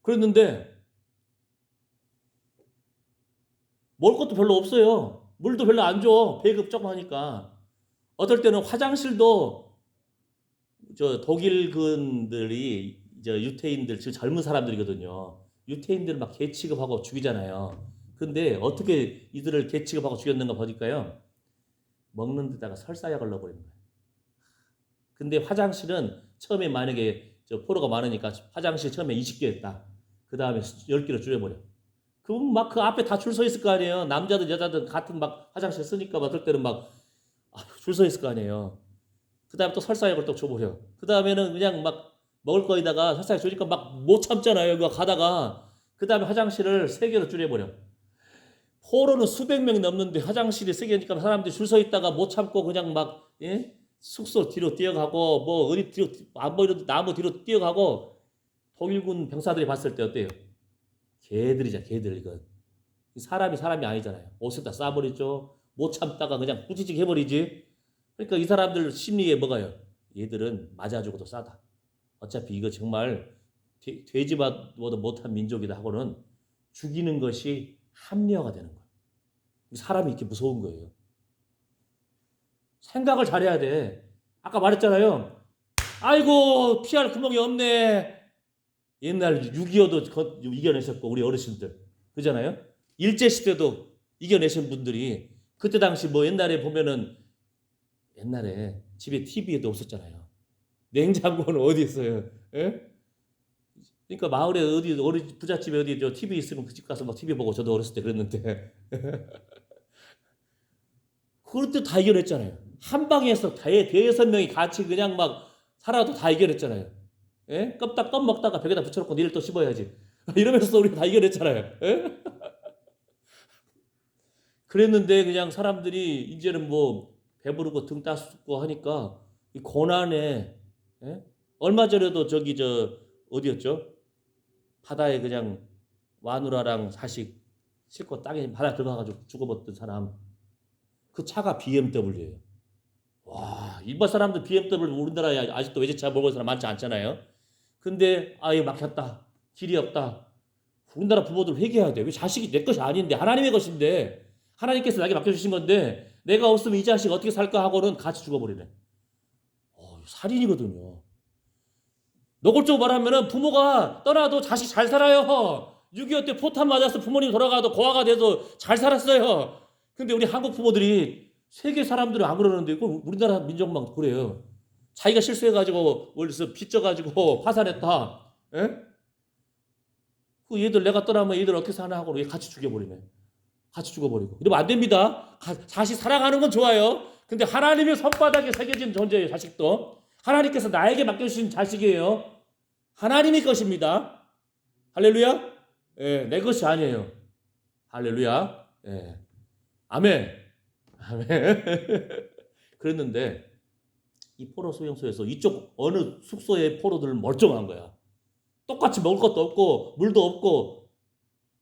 그랬는데 먹을 것도 별로 없어요. 물도 별로 안 줘. 배급 조금 하니까. 어떨 때는 화장실도 독일군들이 유태인들, 즉 젊은 사람들이거든요. 유태인들 막 개취급하고 죽이잖아요. 근데 어떻게 이들을 개취급하고 죽였는가 보니까요. 먹는 데다가 설사약을 넣어버리는 거예요. 근데 화장실은 처음에 만약에 포로가 많으니까 화장실 처음에 20개였다. 그 다음에 10개로 줄여버려. 그럼 막 그 앞에 다 줄 서 있을 거 아니에요. 남자든 여자든 같은 막 화장실 쓰니까 어떨 때는 막 줄 서 있을 거 아니에요. 그 다음에 또 설사약을 또 줘버려. 그 다음에는 그냥 막 먹을 거에다가 설사약 주니까 막 못 참잖아요. 그거 가다가 그 다음에 화장실을 3개로 줄여버려. 포로는 수백 명이 넘는데 화장실이 3개니까 사람들이 줄 서 있다가 못 참고 그냥 막 숙소 뒤로 뛰어가고 뭐 어디 뒤로 안 보이는 나무 뒤로 뛰어가고 독일군 병사들이 봤을 때 어때요? 개들이자 개들 이건 사람이 아니잖아요. 옷에다 싸버리죠. 못 참다가 그냥 부지직 해버리지. 그러니까 이 사람들 심리에 뭐가요? 얘들은 맞아주고도 싸다. 어차피 이거 정말 돼지보다 못한 민족이다 하고는 죽이는 것이 합리화가 되는 거예요. 사람이 이렇게 무서운 거예요. 생각을 잘해야 돼. 아까 말했잖아요. 아이고 피할 구멍이 없네. 옛날 6.25도 이겨내셨고 우리 어르신들 그잖아요. 일제시대도 이겨내신 분들이 그때 당시 뭐 옛날에 보면은 옛날에 집에 TV도 없었잖아요. 냉장고는 어디 있어요? 예? 그러니까 마을에 어디 부잣집에 어디 TV 있으면 그 집 가서 막 TV 보고 저도 어렸을 때 그랬는데 그럴 때 다 이겨냈잖아요. 한 방에서 대여섯 명이 같이 그냥 막 살아도 다 이겨냈잖아요. 예? 껍딱 떡 먹다가 벽에다 붙여놓고 내일 또 씹어야지. 이러면서 우리가 다 이겨냈잖아요. 예? 그랬는데 그냥 사람들이 이제는 뭐 배부르고 등 따숩고 하니까 이 고난에 예? 얼마 전에도 어디였죠? 바다에 그냥 마누라랑 자식 싣고 땅에 바다 들어가가지고 죽어버렸던 사람 그 차가 BMW예요. 와 일반 사람들 BMW 우리나라에 아직도 외제차 몰고 있는 사람 많지 않잖아요. 근데 아예 막혔다. 길이 없다. 우리나라 부모들 회개해야 돼. 왜 자식이 내 것이 아닌데 하나님의 것인데 하나님께서 나에게 맡겨주신 건데 내가 없으면 이 자식 어떻게 살까 하고는 같이 죽어버리네. 살인이거든요. 노골적으로 말하면 부모가 떠나도 자식 잘 살아요. 6.25 때 포탄 맞아서 부모님 돌아가도 고아가 돼도 잘 살았어요. 근데 우리 한국 부모들이 세계 사람들은 안 그러는데 우리나라 민족만 그래요. 자기가 실수해가지고 어디서 빚져가지고 파산했다. 예? 그 얘들 내가 떠나면 얘들 어떻게 사나 하고 같이 죽여버리네. 같이 죽어버리고. 이러면 안 됩니다. 자식 사랑하는 건 좋아요. 근데 하나님의 손바닥에 새겨진 존재예요. 자식도. 하나님께서 나에게 맡겨주신 자식이에요. 하나님의 것입니다. 할렐루야. 예, 내 것이 아니에요. 할렐루야. 예. 아멘. 아멘. 그랬는데 이 포로 수용소에서 이쪽 어느 숙소의 포로들은 멀쩡한 거야. 똑같이 먹을 것도 없고 물도 없고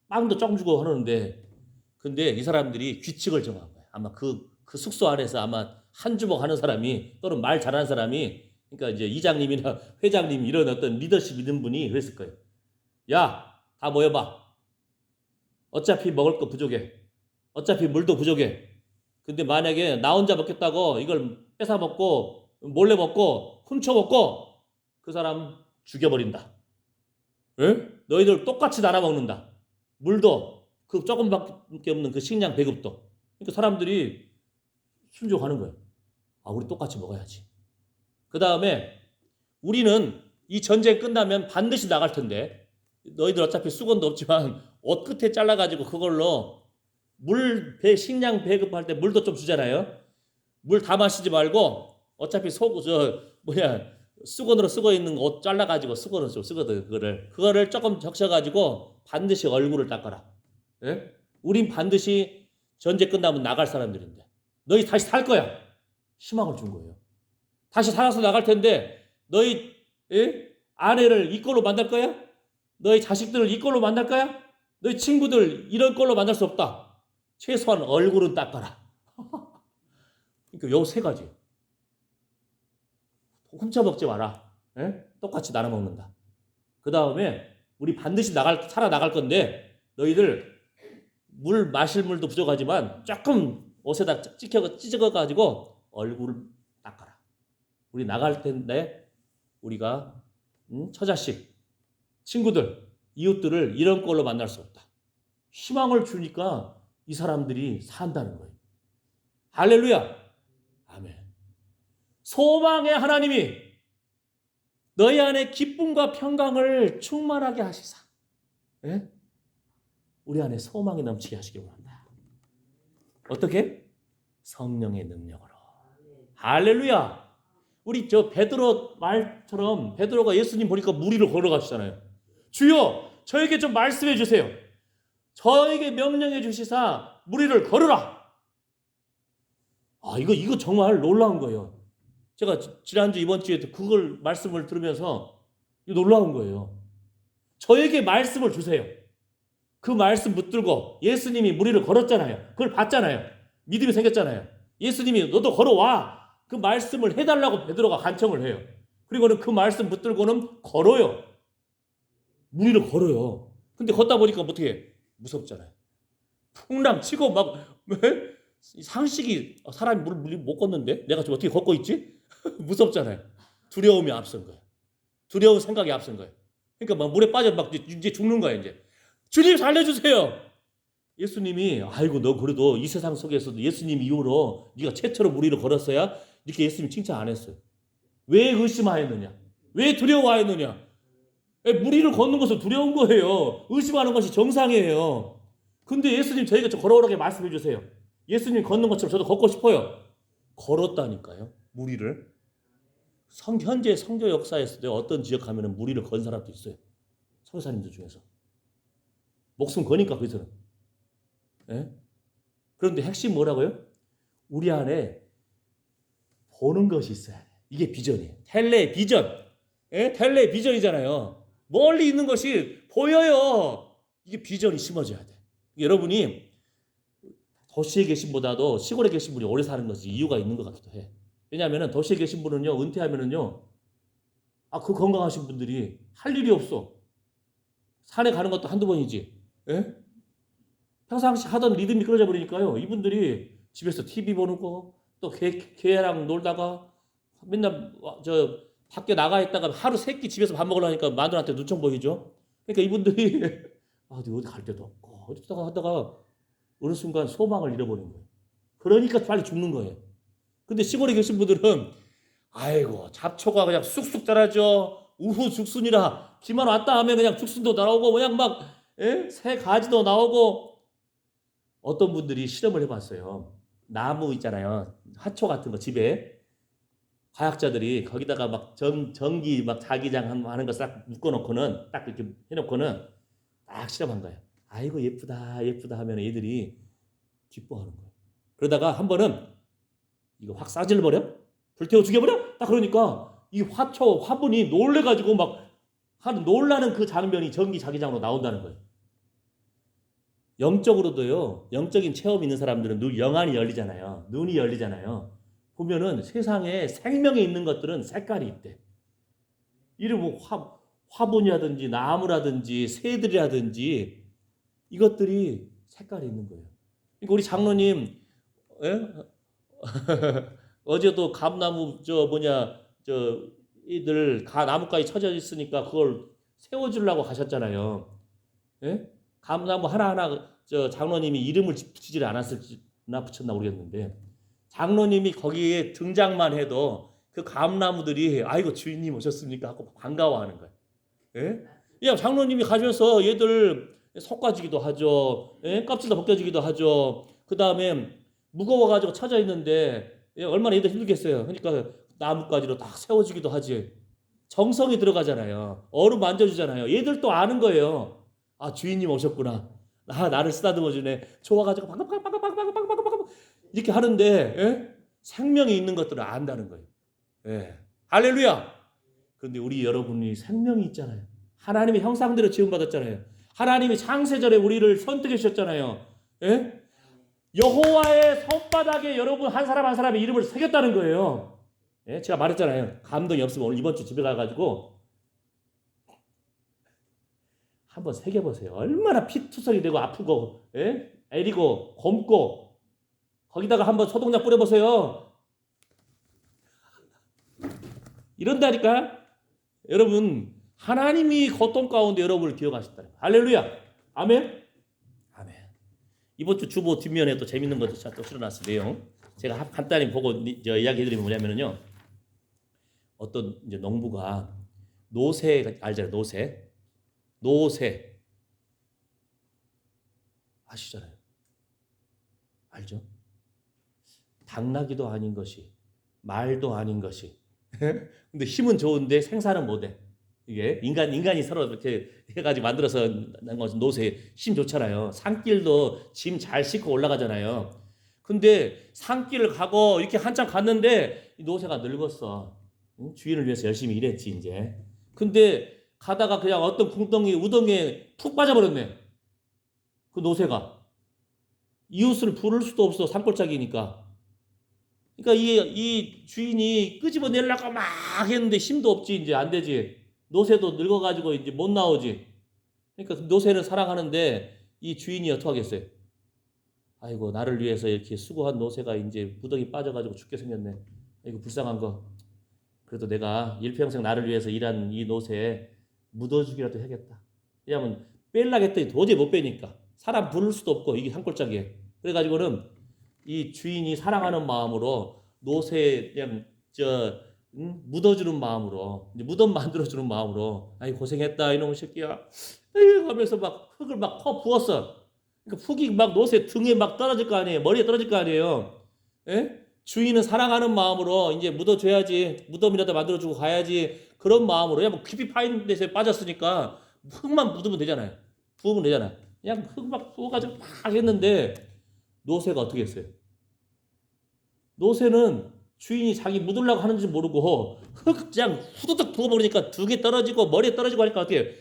빵도 조금 주고 하는데 근데 이 사람들이 규칙을 정한 거야. 아마 그 숙소 안에서 아마 한 주먹 하는 사람이 또는 말 잘하는 사람이 그러니까 이제 이장님이나 회장님 이런 어떤 리더십 있는 분이 그랬을 거예요. 야, 다 모여봐. 어차피 먹을 거 부족해. 어차피 물도 부족해. 근데 만약에 나 혼자 먹겠다고 이걸 뺏어 먹고 몰래 먹고 훔쳐 먹고 그 사람 죽여버린다. 응? 너희들 똑같이 나눠 먹는다. 물도 그 조금밖에 없는 그 식량 배급도. 그러니까 사람들이 순종하는 거예요. 우리 똑같이 먹어야지. 그 다음에 우리는 이 전쟁 끝나면 반드시 나갈 텐데 너희들 어차피 수건도 없지만 옷 끝에 잘라가지고 그걸로 식량 배급할 때 물도 좀 주잖아요. 물 다 마시지 말고 어차피 수건으로 쓰고 있는 옷 잘라가지고 수건으로 좀 쓰거든. 그거를 조금 적셔가지고 반드시 얼굴을 닦아라. 예? 우린 반드시 전쟁 끝나면 나갈 사람들인데 너희 다시 살 거야. 희망을 준 거예요. 다시 살아서 나갈 텐데 너희 아내를 이 꼴로 만날 거야? 너희 자식들을 이 꼴로 만날 거야? 너희 친구들 이런 꼴로 만날 수 없다. 최소한 얼굴은 닦아라. 그러니까 요 세 가지. 훔쳐 먹지 마라. 똑같이 나눠 먹는다. 그 다음에 우리 반드시 살아나갈 건데 너희들 물 마실 물도 부족하지만 조금 옷에다 찢어가지고 얼굴을 닦아라. 우리 나갈 텐데 우리가 처자식, 친구들, 이웃들을 이런 꼴로 만날 수 없다. 희망을 주니까 이 사람들이 산다는 거예요. 할렐루야. 아멘. 소망의 하나님이 너희 안에 기쁨과 평강을 충만하게 하시사. 우리 안에 소망이 넘치게 하시기 원한다. 어떻게? 성령의 능력으로. 할렐루야. 우리 저 베드로 말처럼 베드로가 예수님 보니까 물 위로 걸어가시잖아요. 주여 저에게 좀 말씀해 주세요. 저에게 명령해 주시사 물 위를 걸으라. 이거 정말 놀라운 거예요. 제가 지난주 이번 주에 그걸 말씀을 들으면서 놀라운 거예요. 저에게 말씀을 주세요. 그 말씀 붙들고 예수님이 물 위를 걸었잖아요. 그걸 봤잖아요. 믿음이 생겼잖아요. 예수님이 너도 걸어와. 그 말씀을 해달라고 베드로가 간청을 해요. 그리고는 그 말씀 붙들고는 걸어요. 물 위를 걸어요. 근데 걷다 보니까 어떻게 해? 무섭잖아요. 풍랑 치고 막 상식이 사람이 물 못 걷는데 내가 지금 어떻게 걷고 있지? 무섭잖아요. 두려움이 앞선 거예요. 두려운 생각이 앞선 거예요. 그러니까 막 물에 빠져 막 이제 죽는 거예요. 이제 주님 살려주세요. 예수님이 아이고 너 그래도 이 세상 속에서도 예수님 이후로 네가 최초로 물 위로 걸었어야 이렇게 예수님 칭찬 안 했어요. 왜 의심하였느냐? 왜 두려워하였느냐? 물 위를 걷는 것은 두려운 거예요. 의심하는 것이 정상이에요. 근데 예수님 저희가 좀 걸어오라게 말씀해 주세요. 예수님 걷는 것처럼 저도 걷고 싶어요. 걸었다니까요. 물 위를. 현재 선교 역사에서도 어떤 지역 가면은 물 위를 건 사람도 있어요. 선교사님들 중에서. 목숨 거니까 그들은. 그런데 핵심 뭐라고요? 우리 안에 보는 것이 있어야 돼. 이게 비전이에요. 텔레비전. 텔레비전이잖아요. 멀리 있는 것이 보여요. 이게 비전이 심어져야 돼. 여러분이 도시에 계신 보다도 시골에 계신 분이 오래 사는 것이 이유가 있는 것 같기도 해. 왜냐하면 도시에 계신 분은요, 은퇴하면은요, 그 건강하신 분들이 할 일이 없어. 산에 가는 것도 한두 번이지. 평상시 하던 리듬이 끊어져 버리니까요. 이분들이 집에서 TV 보는 거, 또 개랑 놀다가 맨날 밖에 나가 있다가 하루 세 끼 집에서 밥 먹으려니까 마누라한테 눈총 보이죠. 그러니까 이분들이 어디 갈 데도 없고 어디다가 하다가 어느 순간 소망을 잃어버린 거예요. 그러니까 빨리 죽는 거예요. 근데 시골에 계신 분들은 아이고 잡초가 그냥 쑥쑥 자라죠. 우후 죽순이라 비만 왔다 하면 그냥 죽순도 나오고 그냥 막 새 가지도 나오고. 어떤 분들이 실험을 해봤어요. 나무 있잖아요. 화초 같은 거 집에 과학자들이 거기다가 막 전기 막 자기장 하는 거 싹 묶어놓고는 딱 이렇게 해놓고는 딱 실험한 거예요. 아이고 예쁘다 예쁘다 하면 애들이 기뻐하는 거예요. 그러다가 한 번은 이거 확 싸질러버려? 불태워 죽여버려? 딱 그러니까 이 화분이 놀래가지고 막 놀라는 그 장면이 전기 자기장으로 나온다는 거예요. 영적으로도요. 영적인 체험 있는 사람들은 영안이 열리잖아요. 눈이 열리잖아요. 보면은 세상에 생명이 있는 것들은 색깔이 있대. 이런 뭐 화분이라든지 나무라든지 새들이라든지 이것들이 색깔이 있는 거예요. 그러니까 우리 장로님 어제도 감나무 이들 나뭇가지 쳐져 있으니까 그걸 세워주려고 가셨잖아요. 감나무 하나하나 장로님이 이름을 붙이지 않았을지나 붙였나 모르겠는데 장로님이 거기에 등장만 해도 그 감나무들이 아이고 주인님 오셨습니까 하고 반가워하는 거예요. 그냥 장로님이 가셔서 얘들 솎아주기도 하죠. 껍질도 벗겨주기도 하죠. 그 다음에 무거워가지고 쳐져 있는데 얼마나 얘들 힘들겠어요. 그러니까 나뭇가지로 딱 세워주기도 하지. 정성이 들어가잖아요. 얼음 만져주잖아요. 얘들 또 아는 거예요. 주인님 오셨구나. 나를 쓰다듬어주네. 좋아가지고 방방방방방방방방방 이렇게 하는데 예? 생명이 있는 것들을 안다는 거예요. 예. 할렐루야. 그런데 우리 여러분이 생명이 있잖아요. 하나님의 형상대로 지음받았잖아요. 하나님이 창세전에 우리를 선택해 주셨잖아요. 예? 여호와의 손바닥에 여러분 한 사람 한 사람의 이름을 새겼다는 거예요. 예? 제가 말했잖아요. 감동이 없으면 오늘 이번 주 집에 가가지고 한번 새겨보세요. 얼마나 피투성이 되고 아프고 예? 애리고 곪고 거기다가 한번 소독약 뿌려보세요. 이런다니까. 여러분 하나님이 고통 가운데 여러분을 기억하셨다. 할렐루야. 아멘. 아멘. 이번 주 주보 뒷면에 또 재밌는 것도 또 실어놨을 내용. 제가 간단히 보고 이야기해드리면 뭐냐면요. 어떤 이제 농부가 노새 알잖아요. 노새 아시잖아요. 알죠? 당나귀도 아닌 것이 말도 아닌 것이 근데 힘은 좋은데 생산은 못해. 이게 인간이 서로 이렇게 해가지고 만들어서 난 것은 노새 힘 좋잖아요. 산길도 짐 잘 싣고 올라가잖아요. 근데 산길을 가고 이렇게 한참 갔는데 이 노새가 늙었어. 응? 주인을 위해서 열심히 일했지 이제. 근데 가다가 그냥 어떤 궁덩이 우덩이에 푹 빠져버렸네. 그 노새가 이웃을 부를 수도 없어. 산골짜기니까. 그러니까 이 주인이 끄집어내려고 막 했는데 힘도 없지. 이제 안 되지. 노새도 늙어가지고 이제 못 나오지. 그러니까 노새는 사랑하는데 이 주인이 어떡하겠어요? 아이고 나를 위해서 이렇게 수고한 노새가 이제 무더기 빠져가지고 죽게 생겼네. 아이고 불쌍한 거. 그래도 내가 일평생 나를 위해서 일한 이 노새 묻어주기라도 해야겠다. 왜냐하면 뺄라고 했더니 도저히 못 빼니까. 사람 부를 수도 없고 이게 산골짜기에. 그래가지고는 이 주인이 사랑하는 마음으로 노새 그냥 묻어주는 마음으로 이제 무덤 만들어주는 마음으로 아이 고생했다 이놈의 새끼야 에이 하면서 막 흙을 막 퍼 부었어. 그러니까 흙이 막 노새 등에 막 떨어질 거 아니에요. 머리에 떨어질 거 아니에요. 예? 주인은 사랑하는 마음으로 이제 묻어줘야지 무덤이라도 만들어주고 가야지 그런 마음으로 뭐 깊이 파인 데서 빠졌으니까 흙만 묻으면 되잖아요. 부으면 되잖아요. 그냥 흙 막 부어가지고 막 했는데 노새가 어떻게 했어요? 노새는 주인이 자기 묻으려고 하는지 모르고 흙 그냥 후두둑 부어버리니까 두 개 떨어지고 머리에 떨어지고 하니까 어떻게 해요?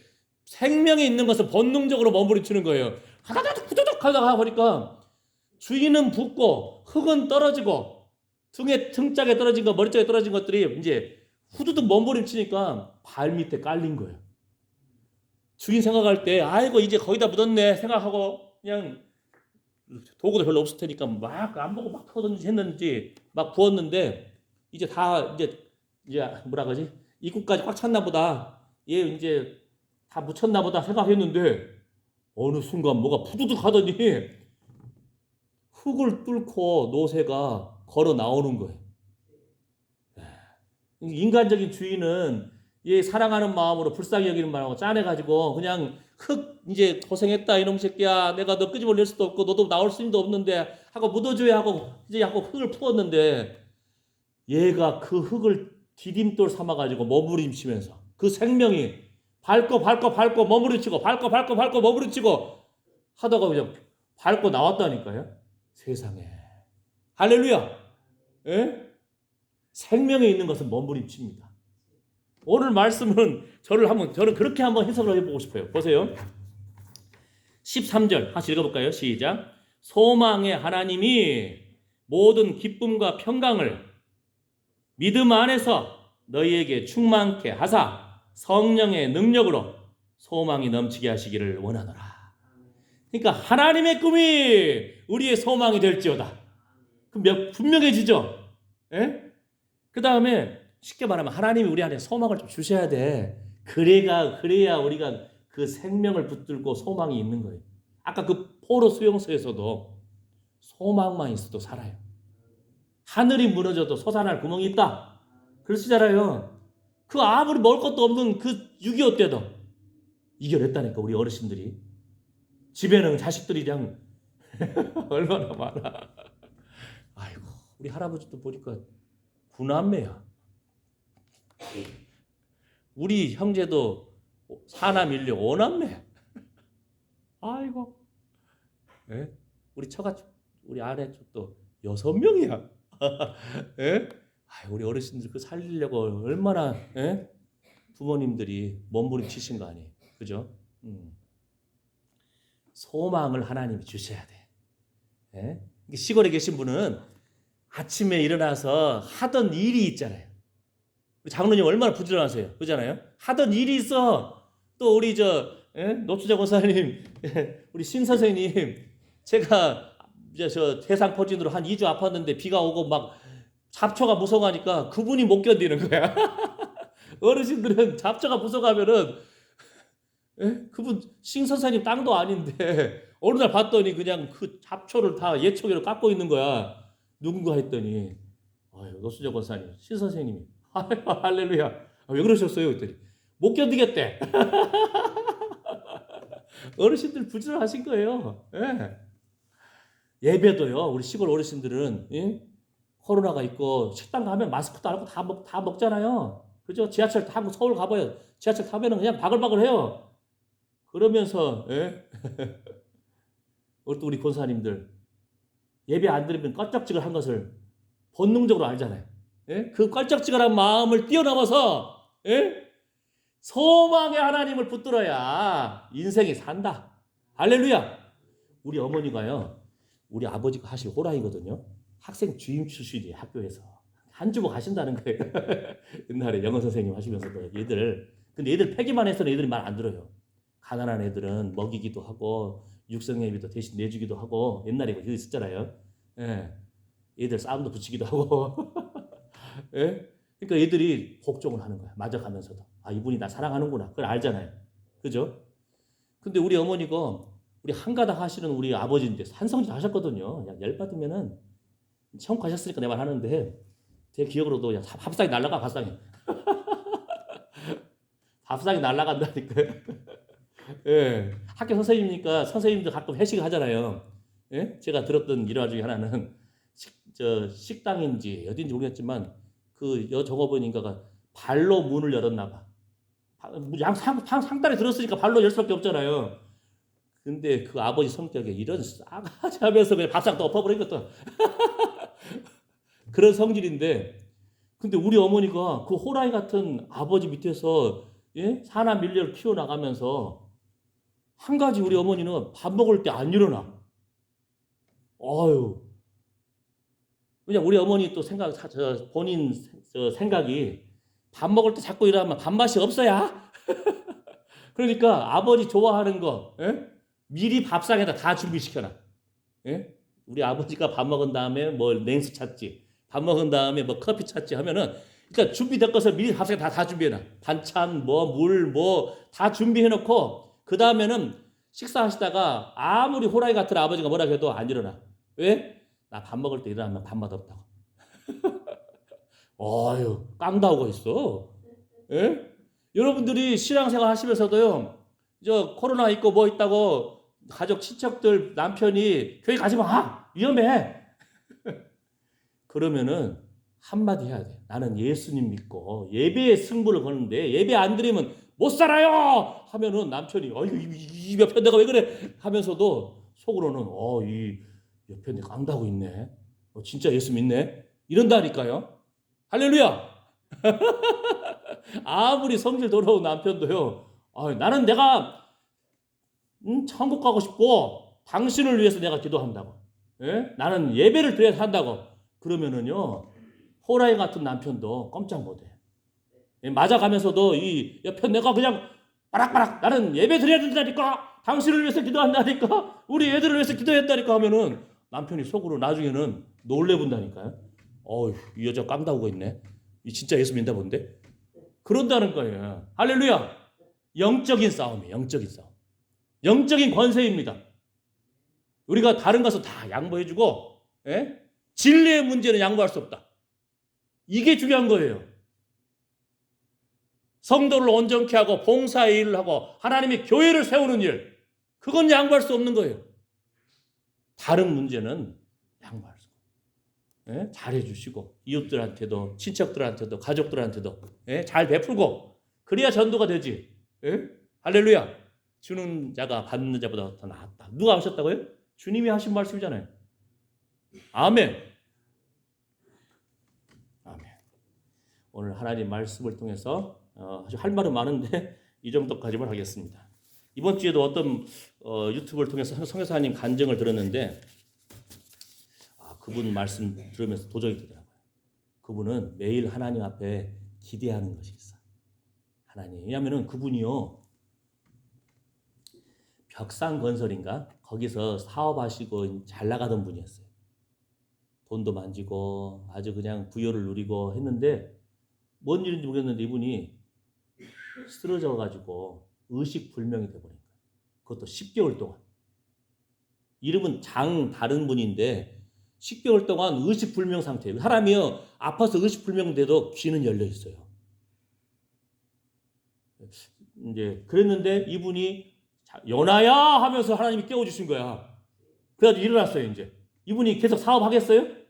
생명이 있는 것을 본능적으로 몸부림치는 거예요. 하다닥 후두둑 하다가 보니까 주인은 붓고 흙은 떨어지고 등짝에 떨어진 거 머리 쪽에 떨어진 것들이 이제 후두둑 몸부림치니까 발 밑에 깔린 거예요. 주인 생각할 때 아이고 이제 거의 다 묻었네 생각하고 그냥 도구도 별로 없을 테니까 막 안 보고 막 퍼든지 했는지 막 부었는데 이제 다 이제 뭐라 그러지 입구까지 꽉 찼나 보다. 얘 이제 다 묻혔나 보다 생각했는데 어느 순간 뭐가 푸두둑 하더니 흙을 뚫고 노새가 걸어 나오는 거예요. 인간적인 주인은 얘 사랑하는 마음으로 불쌍히 여기는 마음으로 짜내가지고 그냥 흙 이제 고생했다 이놈 새끼야 내가 너 끄집어낼 수도 없고 너도 나올 수도 없는데 하고 묻어줘야 하고 이제 하고 흙을 부었는데 얘가 그 흙을 디딤돌 삼아가지고 머무림치면서 그 생명이 밟고 머무림치고 밟고 머무림치고 하다가 그냥 밟고 나왔다니까요. 세상에 할렐루야. 예? 생명에 있는 것은 머무림칩니다. 오늘 말씀은 저는 그렇게 한번 해석을 해보고 싶어요. 보세요. 13절 하나씩 읽어볼까요? 시작. 소망의 하나님이 모든 기쁨과 평강을 믿음 안에서 너희에게 충만케 하사 성령의 능력으로 소망이 넘치게 하시기를 원하노라. 그러니까 하나님의 꿈이 우리의 소망이 될지어다. 그럼 분명해지죠? 예? 그 다음에 쉽게 말하면 하나님이 우리 안에 소망을 좀 주셔야 돼. 그래야 우리가 그 생명을 붙들고 소망이 있는 거예요. 아까 그 포로 수용소에서도 소망만 있어도 살아요. 하늘이 무너져도 솟아날 구멍이 있다. 그러시잖아요. 그 아무리 먹을 것도 없는 그 6.25 때도 이겨냈다니까 우리 어르신들이. 집에는 자식들이 그냥 얼마나 많아. 아이고 우리 할아버지도 보니까 9남매야. 우리 형제도 4남 1녀 5남매. 아이고. 네? 우리 처가집 우리 아내 쪽도 6명이야. 예? 우리 어르신들 그 살리려고 얼마나 부모님들이 몸부림치신 거 아니에요. 그죠? 소망을 하나님이 주셔야 돼. 예? 시골에 계신 분은 아침에 일어나서 하던 일이 있잖아요. 우리 장로님 얼마나 부지런하세요. 그잖아요. 하던 일이 있어. 또 우리 노수자 권사님, 우리 신 선생님, 제가 저 대상포진으로 한 2주 아팠는데 비가 오고 막 잡초가 무서워하니까 그분이 못 견디는 거야. 어르신들은 잡초가 무서워하면은 그분 신 선생님 땅도 아닌데 어느 날 봤더니 그냥 그 잡초를 다 예초기로 깎고 있는 거야. 누군가 했더니 노수자 권사님, 신 선생님이 할렐루야. 왜 그러셨어요? 그랬더니 못 견디겠대. 어르신들 부지런하신 거예요. 예. 예배도요. 우리 시골 어르신들은 코로나가 있고 식당 가면 마스크도 안 하고 다 먹잖아요. 그죠? 지하철 타고 서울 가봐요. 지하철 타면은 그냥 바글바글해요. 그러면서 우리 권사님들 예배 안 드리면 껄쩍지근한 것을 본능적으로 알잖아요. 그 껄쩍지근한 마음을 뛰어넘어서 소망의 하나님을 붙들어야 인생이 산다. 할렐루야. 우리 어머니가요. 우리 아버지가 하실 호랑이거든요. 학생 주임 출신이에요. 학교에서. 한 주보 가신다는 거예요. 옛날에 영어 선생님 하시면서도 근데 얘들 패기만 해서는 애들이 말 안 들어요. 가난한 애들은 먹이기도 하고 육성예비도 대신 내주기도 하고 옛날에 그거 있었잖아요. 예. 애들 싸움도 붙이기도 하고. 예? 그러니까 애들이 복종을 하는 거야. 맞아가면서도. 이분이 나 사랑하는구나. 그걸 알잖아요. 그죠? 근데 우리 어머니가 우리 한가닥 하시는 우리 아버지인데 산성질 하셨거든요. 열받으면은 처음 가셨으니까 내 말 하는데 제 기억으로도 밥상이 날라가. 밥상이. 밥상이 날라간다니까요. 예. 학교 선생님이니까 선생님들 가끔 회식을 하잖아요. 예? 제가 들었던 일화 중에 하나는 식당인지 어딘지 모르겠지만 그 여종업원인가가 발로 문을 열었나 봐. 상단에 들었으니까 발로 열 수밖에 없잖아요. 근데 그 아버지 성격에 이런 싸가지 하면서 그냥 밥상 또 엎어버리겠다. 그런 성질인데 근데 우리 어머니가 그 호랑이 같은 아버지 밑에서 사나 밀려를 키워나가면서 한 가지 우리 어머니는 밥 먹을 때 안 일어나. 그냥 우리 어머니 또 본인 생각이 밥 먹을 때 자꾸 일어나면 밥맛이 없어야. 그러니까 아버지 좋아하는 거 미리 밥상에다 다 준비시켜놔. 우리 아버지가 밥 먹은 다음에 뭐 냉수 찾지, 밥 먹은 다음에 뭐 커피 찾지 하면은 그러니까 준비될 것을 미리 밥상에 다 준비해놔. 반찬 물 다 준비해놓고 그 다음에는 식사하시다가 아무리 호랑이 같은 아버지가 뭐라 해도 안 일어나. 왜? 나 밥 먹을 때 일어나면 밥맛 없다고. 깡다오고 있어. 여러분들이 신앙생활 하시면서도요. 코로나 있고 뭐 있다고 가족 친척들 남편이 교회 가지 마. 위험해. 그러면은 한마디 해야 돼. 나는 예수님 믿고 예배에 승부를 거는데 예배 안 드리면 못 살아요. 하면은 남편이 이 옆에 내가 왜 그래 하면서도 속으로는 이 옆에 내가 깡다고 있네. 진짜 예수 믿네. 이런다니까요. 할렐루야. 아무리 성질 더러운 남편도요. 나는 내가 천국 가고 싶고 당신을 위해서 내가 기도한다고. 나는 예배를 드려야 한다고. 그러면은요. 호랑이 같은 남편도 꼼짝 못해. 맞아가면서도 이 옆에 내가 그냥 바락바락 나는 예배 드려야 된다니까. 당신을 위해서 기도한다니까. 우리 애들을 위해서 기도했다니까 하면은 남편이 속으로 나중에는 놀래본다니까요. 이 여자 깡다우고 있네. 이 진짜 예수 믿나 본데. 그런다는 거예요. 할렐루야. 영적인 싸움이에요. 영적인 싸움. 영적인 권세입니다. 우리가 다른 것은 다 양보해주고 진리의 문제는 양보할 수 없다. 이게 중요한 거예요. 성도를 온전케 하고 봉사의 일을 하고 하나님의 교회를 세우는 일. 그건 양보할 수 없는 거예요. 다른 문제는 양보할 수 없고. 잘해주시고 이웃들한테도 친척들한테도 가족들한테도 잘 베풀고 그래야 전도가 되지. 할렐루야. 주는 자가 받는 자보다 더 낫다. 누가 하셨다고요? 주님이 하신 말씀이잖아요. 아멘. 오늘 하나님 말씀을 통해서 아주 할 말은 많은데 이 정도까지만 하겠습니다. 이번 주에도 어떤 유튜브를 통해서 성교사님 간증을 들었는데 그분 말씀 들으면서 도저히 되더라고요. 그분은 매일 하나님 앞에 기대하는 것이 있어. 하나님. 왜냐하면 그분이요. 벽산건설인가? 거기서 사업하시고 잘 나가던 분이었어요. 돈도 만지고 아주 그냥 부여를 누리고 했는데 뭔 일인지 모르겠는데 이분이 쓰러져가지고 의식불명이 돼버린 거예요. 그것도 10개월 동안. 이름은 장 다른 분인데 10개월 동안 의식불명 상태예요. 사람이요 아파서 의식불명돼도 귀는 열려 있어요. 이제 그랬는데 이분이 연아야 하면서 하나님이 깨워주신 거야. 그래가지고 일어났어요. 이제 이분이 계속 사업하겠어요?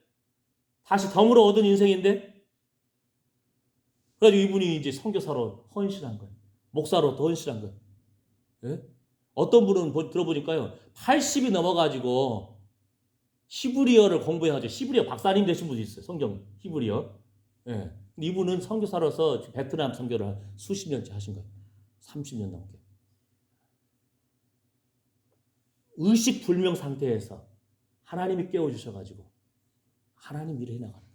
다시 덤으로 얻은 인생인데 그래가지고 이분이 이제 선교사로 헌신한 거예요. 목사로 더 헌신한 거예요. 예? 어떤 분은 들어보니까요 80이 넘어가지고 히브리어를 공부해가지고 히브리어 박사님 되신 분이 있어요. 성경 히브리어. 예. 이분은 선교사로서 베트남 선교를 수십 년째 하신 거예요. 30년 넘게. 의식불명 상태에서 하나님이 깨워주셔가지고 하나님 일을 해나가는 거예요.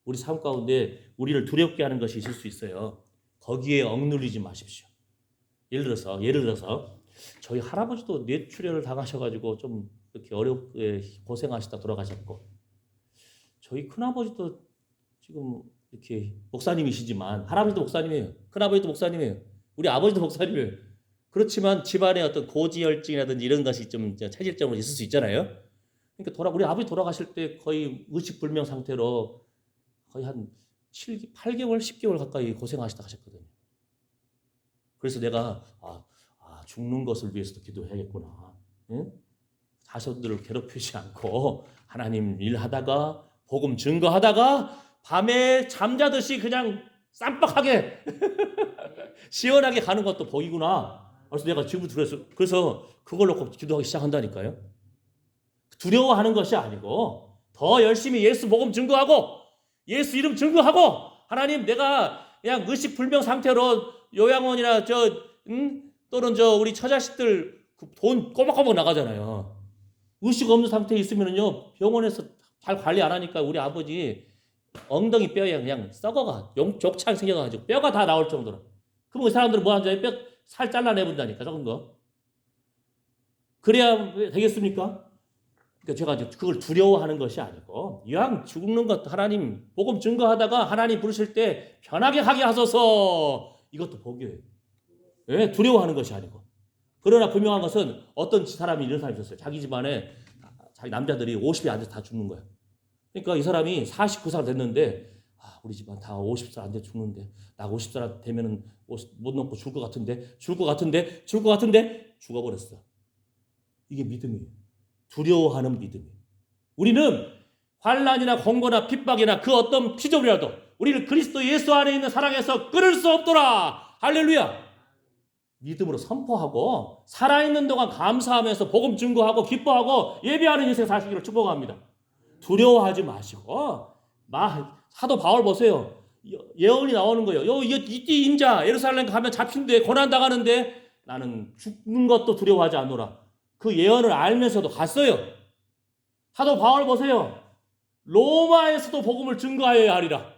우리 삶 가운데 우리를 두렵게 하는 것이 있을 수 있어요. 거기에 억눌리지 마십시오. 예를 들어서 저희 할아버지도 뇌출혈을 당하셔가지고 좀 이렇게 어렵게 고생하시다 돌아가셨고 저희 큰아버지도 지금 이렇게 목사님이시지만 할아버지도 목사님이에요. 큰아버지도 목사님이에요. 우리 아버지도 목사님이에요. 그렇지만 집안에 어떤 고지혈증이라든지 이런 것이 좀 체질적으로 있을 수 있잖아요. 그러니까 우리 아버지 돌아가실 때 거의 의식불명 상태로 거의 한 8개월, 10개월 가까이 고생하시다 가셨거든요. 그래서 내가 죽는 것을 위해서도 기도해야겠구나. 응? 자손들을 괴롭히지 않고 하나님 일하다가 복음 증거하다가 밤에 잠자듯이 그냥 쌈박하게 시원하게 가는 것도 복이구나. 그래서 내가 지금부터 그래서 그걸 놓고 기도하기 시작한다니까요. 두려워하는 것이 아니고 더 열심히 예수 복음 증거하고 예수 이름 증거하고 하나님 내가 그냥 의식불명 상태로 요양원이나 또는 우리 처자식들 돈 꼬박꼬박 나가잖아요. 의식 없는 상태에 있으면요 병원에서 잘 관리 안 하니까 우리 아버지 엉덩이 뼈에 그냥 썩어가 족창 생겨가지고 뼈가 다 나올 정도로. 그럼 그 사람들은 뭐 하는지 살 잘라내본다니까 적은 거. 그래야 되겠습니까? 그러니까 제가 이제 그걸 두려워하는 것이 아니고 이왕 죽는 것 하나님 복음 증거하다가 하나님 부르실 때 편하게 하게 하소서 이것도 복이에요. 예? 두려워하는 것이 아니고. 그러나 분명한 것은 어떤 사람이 이런 사람이 있었어요. 자기 집안에 자기 남자들이 50에 앉아서 다 죽는 거야. 그러니까 이 사람이 49살 됐는데 우리 집안 다 50살 안 돼 죽는데 나 50살 되면은 못 넘고 죽을 것 같은데 죽어버렸어. 이게 믿음이에요. 두려워하는 믿음이에요. 우리는 환난이나 공고나 핍박이나 그 어떤 피조물이라도 우리를 그리스도 예수 안에 있는 사랑에서 끊을 수 없도다. 할렐루야. 믿음으로 선포하고 살아있는 동안 감사하면서 복음 증거하고 기뻐하고 예배하는 인생 사시기를 축복합니다. 두려워하지 마시고 사도 바울 보세요. 예언이 나오는 거예요. 이띠 임자 예루살렘 가면 잡힌데 고난당하는데 나는 죽는 것도 두려워하지 않노라. 그 예언을 알면서도 갔어요. 사도 바울 보세요. 로마에서도 복음을 증거하여야 하리라.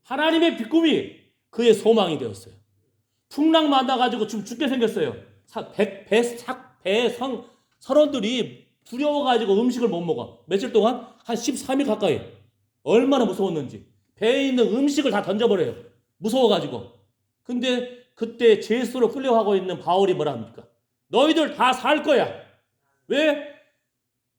하나님의 비꿈이 그의 소망이 되었어요. 풍랑 맞아가지고 좀 죽게 생겼어요. 선원들이 두려워가지고 음식을 못 먹어. 며칠 동안 한 13일 가까이. 얼마나 무서웠는지. 배에 있는 음식을 다 던져버려요. 무서워가지고. 근데 그때 제수로 끌려가고 있는 바울이 뭐라 합니까? 너희들 다 살 거야. 왜?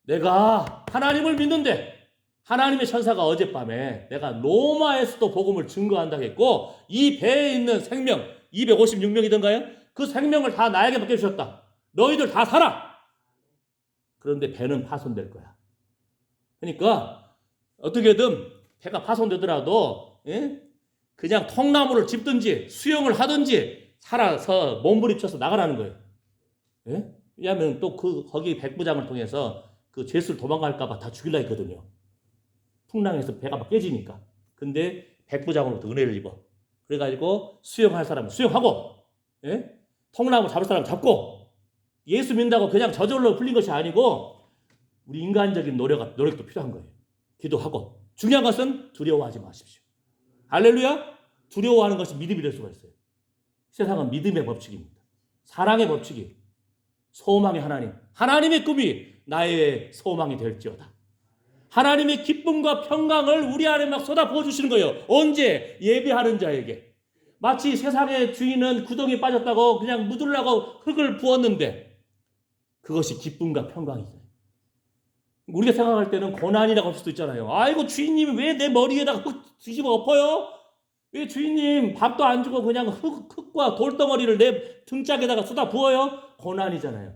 내가 하나님을 믿는데 하나님의 천사가 어젯밤에 내가 로마에서도 복음을 증거한다고 했고 이 배에 있는 생명 256명이던가요? 그 생명을 다 나에게 맡겨주셨다. 너희들 다 살아. 그런데 배는 파손될 거야. 그러니까 어떻게든 배가 파손되더라도 그냥 통나무를 짚든지 수영을 하든지 살아서 몸부림쳐서 나가라는 거예요. 왜냐하면 또 거기 백부장을 통해서 그 죄수를 도망갈까봐 다 죽이려 했거든요. 풍랑에서 배가 막 깨지니까. 근데 백부장으로부터 은혜를 입어. 그래가지고 수영할 사람은 수영하고, 예? 통나무 잡을 사람 잡고, 예수 믿는다고 그냥 저절로 풀린 것이 아니고 우리 인간적인 노력도 필요한 거예요. 기도하고. 중요한 것은 두려워하지 마십시오. 할렐루야. 두려워하는 것이 믿음이 될 수가 있어요. 세상은 믿음의 법칙입니다. 사랑의 법칙이, 소망의 하나님, 하나님의 꿈이 나의 소망이 될지어다. 하나님의 기쁨과 평강을 우리 안에 막 쏟아부어 주시는 거예요. 언제? 예배하는 자에게. 마치 세상의 주인은 구덩이에 빠졌다고 그냥 묻으려고 흙을 부었는데 그것이 기쁨과 평강이에요. 우리가 생각할 때는 고난이라고 할 수도 있잖아요. 아이고 주인님이 왜 내 머리에다가 흙 뒤집어 엎어요? 왜 주인님 밥도 안 주고 그냥 흙과 돌덩어리를 내 등짝에다가 쏟아부어요? 고난이잖아요.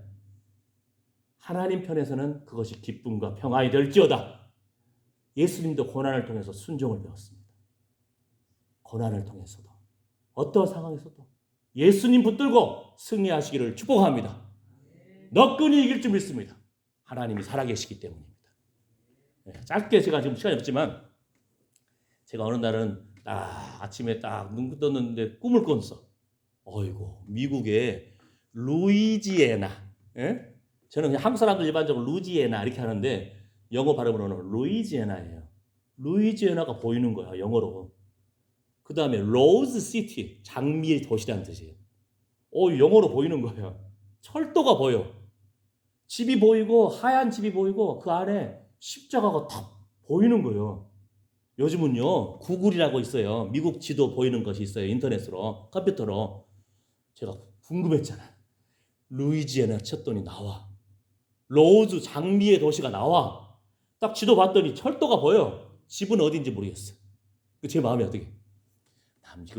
하나님 편에서는 그것이 기쁨과 평안이 될지어다. 예수님도 고난을 통해서 순종을 배웠습니다. 고난을 통해서도 어떤 상황에서도 예수님 붙들고 승리하시기를 축복합니다. 너끈히 이길 줄 믿습니다. 하나님이 살아계시기 때문입니다. 짧게 제가 지금 시간이 없지만 제가 어느 날은 아침에 딱 눈 떴는데 꿈을 꿨어. 어이고 미국의 루이지애나, 예? 저는 그냥 한국 사람들 일반적으로 루지애나 이렇게 하는데 영어 발음으로는 루이지애나예요. 루이지애나가 보이는 거야 영어로. 그 다음에 로즈 시티, 장미의 도시라는 뜻이에요. 영어로 보이는 거예요. 철도가 보여. 집이 보이고 하얀 집이 보이고 그 안에 십자가가 탁 보이는 거예요. 요즘은요 구글이라고 있어요. 미국 지도 보이는 것이 있어요. 인터넷으로, 컴퓨터로. 제가 궁금했잖아요. 루이지애나 쳤더니 나와. 로즈, 장미의 도시가 나와. 딱 지도 봤더니 철도가 보여. 집은 어딘지 모르겠어. 제 마음이 어떻게?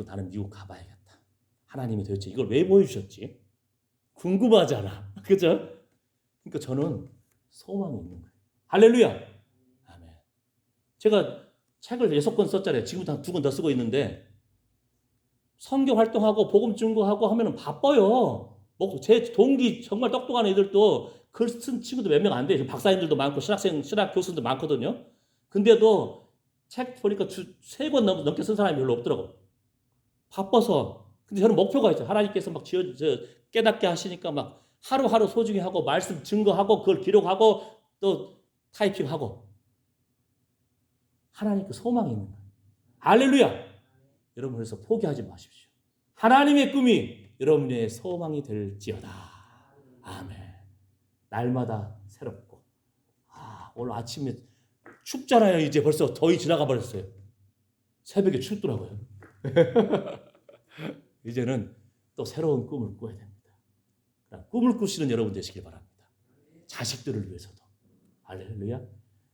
나는 미국 가봐야겠다. 하나님이 도대체 이걸 왜 보여주셨지? 궁금하잖아. 그죠? 그러니까 저는 소망이 있는 거예요. 할렐루야. 아멘. 제가 책을 6권 썼잖아요. 지금 한 2권 더 쓰고 있는데 선교 활동하고 복음 증거하고 하면은 바빠요. 제 동기 정말 똑똑한 애들도 글 쓴 친구도 몇 명 안 돼요. 박사님들도 많고 신학 교수도 많거든요. 근데도 책 보니까 3권 넘게 쓴 사람이 별로 없더라고. 바빠서. 근데 저는 목표가 있어요. 하나님께서 막 깨닫게 하시니까 막 하루하루 소중히 하고 말씀 증거하고 그걸 기록하고 또 타이핑하고. 하나님께 소망이 있는 거예요. 할렐루야. 여러분 그래서 포기하지 마십시오. 하나님의 꿈이 여러분의 소망이 될지어다. 아멘. 날마다 새롭고. 오늘 아침에 춥잖아요. 이제 벌써 더위 지나가 버렸어요. 새벽에 춥더라고요. 이제는 또 새로운 꿈을 꾸어야 됩니다. 꿈을 꾸시는 여러분 되시길 바랍니다. 자식들을 위해서도. 할렐루야.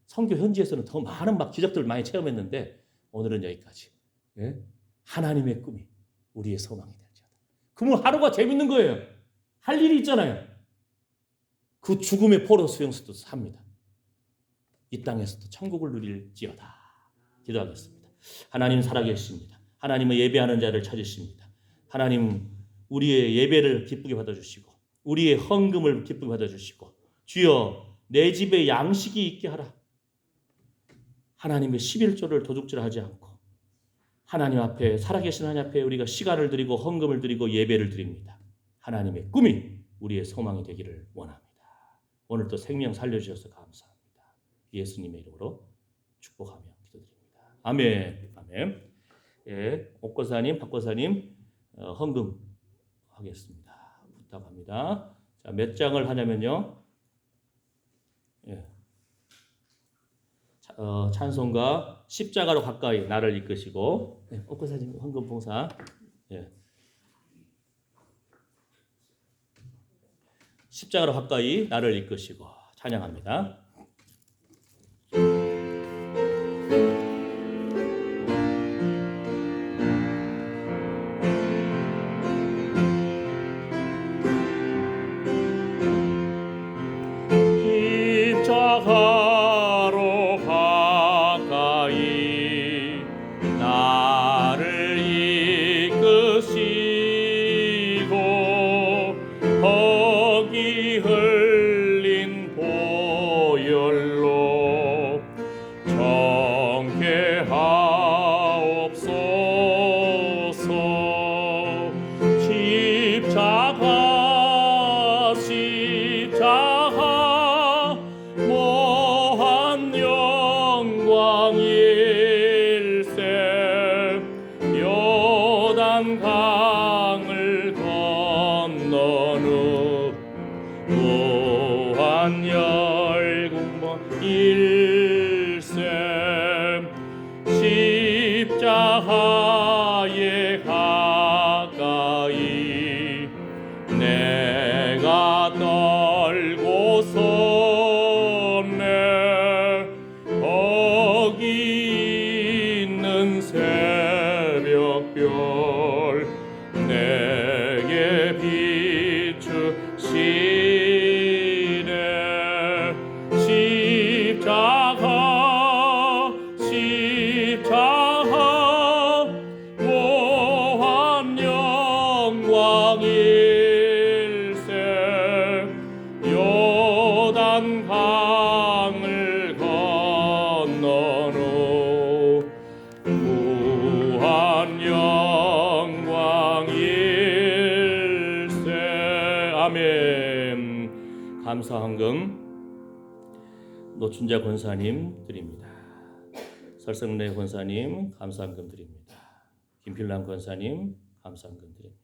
선교 현지에서는 더 많은 기적들을 많이 체험했는데 오늘은 여기까지. 예? 하나님의 꿈이 우리의 소망이 될지어다. 그러면 하루가 재밌는 거예요. 할 일이 있잖아요. 그 죽음의 포로 수용소도 삽니다. 이 땅에서도 천국을 누릴지어다. 기도하겠습니다. 하나님 살아계십니다. 하나님은 예배하는 자를 찾으십니다. 하나님 우리의 예배를 기쁘게 받아주시고 우리의 헌금을 기쁘게 받아주시고 주여 내 집에 양식이 있게 하라. 하나님의 11조를 도둑질하지 않고 하나님 앞에 살아계신 하나님 앞에 우리가 시간을 드리고 헌금을 드리고 예배를 드립니다. 하나님의 꿈이 우리의 소망이 되기를 원합니다. 오늘도 생명 살려주셔서 감사합니다. 예수님의 이름으로 축복하며 기도드립니다. 아멘. 아멘. 예, 옥권사님, 박권사님 헌금 하겠습니다. 부탁합니다. 자, 몇 장을 하냐면요. 예. 찬송가 십자가로 가까이 나를 이끄시고 옥권사님 헌금 봉사. 예. 십자가로 가까이 나를 이끄시고 찬양합니다. 십자가로 가까이 나를 이끄시고 거기 흘린 보혈로 정결 강을 건넌 후 무한 열국본 일생 십자가에 가까이 내가 떨고 섰네. 거기 있는 새벽별 내게 비추시네. 십자가 모한 영광 일생 요단 강을 건넌 후 무한 영광 일생. 아멘. 감사헌금 노춘자 권사님 드립니다. 설성래 권사님 감사헌금 드립니다. 김필남 권사님 감사헌금 드립니다.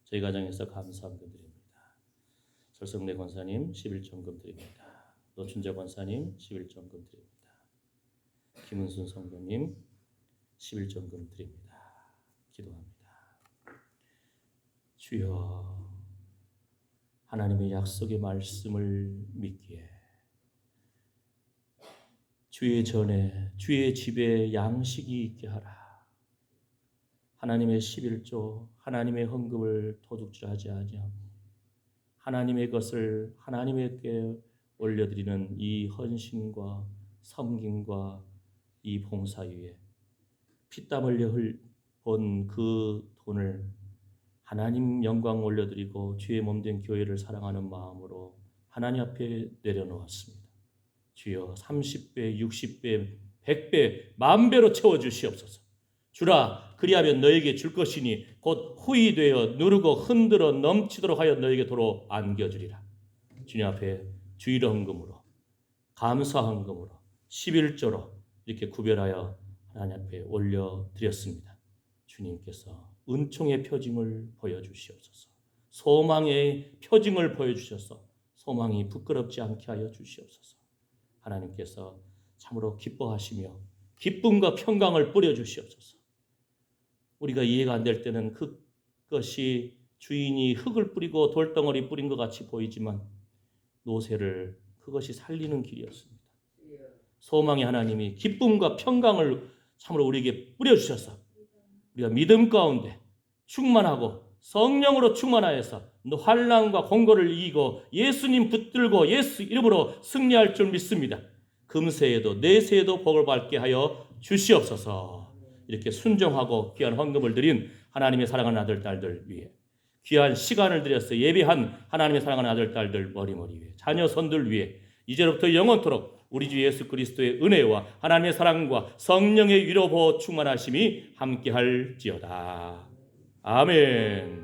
저희 가정에서 감사헌금 드립니다. 설성래 권사님 11조금 드립니다. 노춘자 권사님 11조금 드립니다. 김은순 성도님 11조금 드립니다. 기도합니다. 주여, 하나님의 약속의 말씀을 믿기에 주의 전에 주의 집에 양식이 있게 하라. 하나님의 11조 하나님의 헌금을 도둑질하지 아니하고 하나님의 것을 하나님께 올려드리는 이 헌신과 섬김과 이 봉사 위에 피땀 흘려 본 그 돈을 하나님 영광 올려드리고 주의 몸된 교회를 사랑하는 마음으로 하나님 앞에 내려놓았습니다. 주여 30배, 60배, 100배, 만배로 채워주시옵소서. 주라, 그리하면 너에게 줄 것이니 곧 후히 되어 누르고 흔들어 넘치도록 하여 너에게 도로 안겨주리라. 주님 앞에 주일 헌금으로, 감사 헌금으로, 11조로 이렇게 구별하여 하나님 앞에 올려드렸습니다. 주님께서 은총의 표징을 보여주시옵소서. 소망의 표징을 보여주셔서 소망이 부끄럽지 않게 하여 주시옵소서. 하나님께서 참으로 기뻐하시며 기쁨과 평강을 뿌려주시옵소서. 우리가 이해가 안 될 때는 그것이 주인이 흙을 뿌리고 돌덩어리 뿌린 것 같이 보이지만 노새를 그것이 살리는 길이었습니다. 소망의 하나님이 기쁨과 평강을 참으로 우리에게 뿌려주셔서 우리가 믿음 가운데 충만하고 성령으로 충만하여서 환난과 공고를 이기고 예수님 붙들고 예수 이름으로 승리할 줄 믿습니다. 금세에도 내세에도 복을 받게 하여 주시옵소서. 이렇게 순종하고 귀한 헌금을 드린 하나님의 사랑하는 아들 딸들 위해 귀한 시간을 들여서 예배한 하나님의 사랑하는 아들 딸들 머리머리 위에 자녀 손들 위에 이제로부터 영원토록 우리 주 예수 그리스도의 은혜와 하나님의 사랑과 성령의 위로 보호 충만하심이 함께할지어다. 아멘.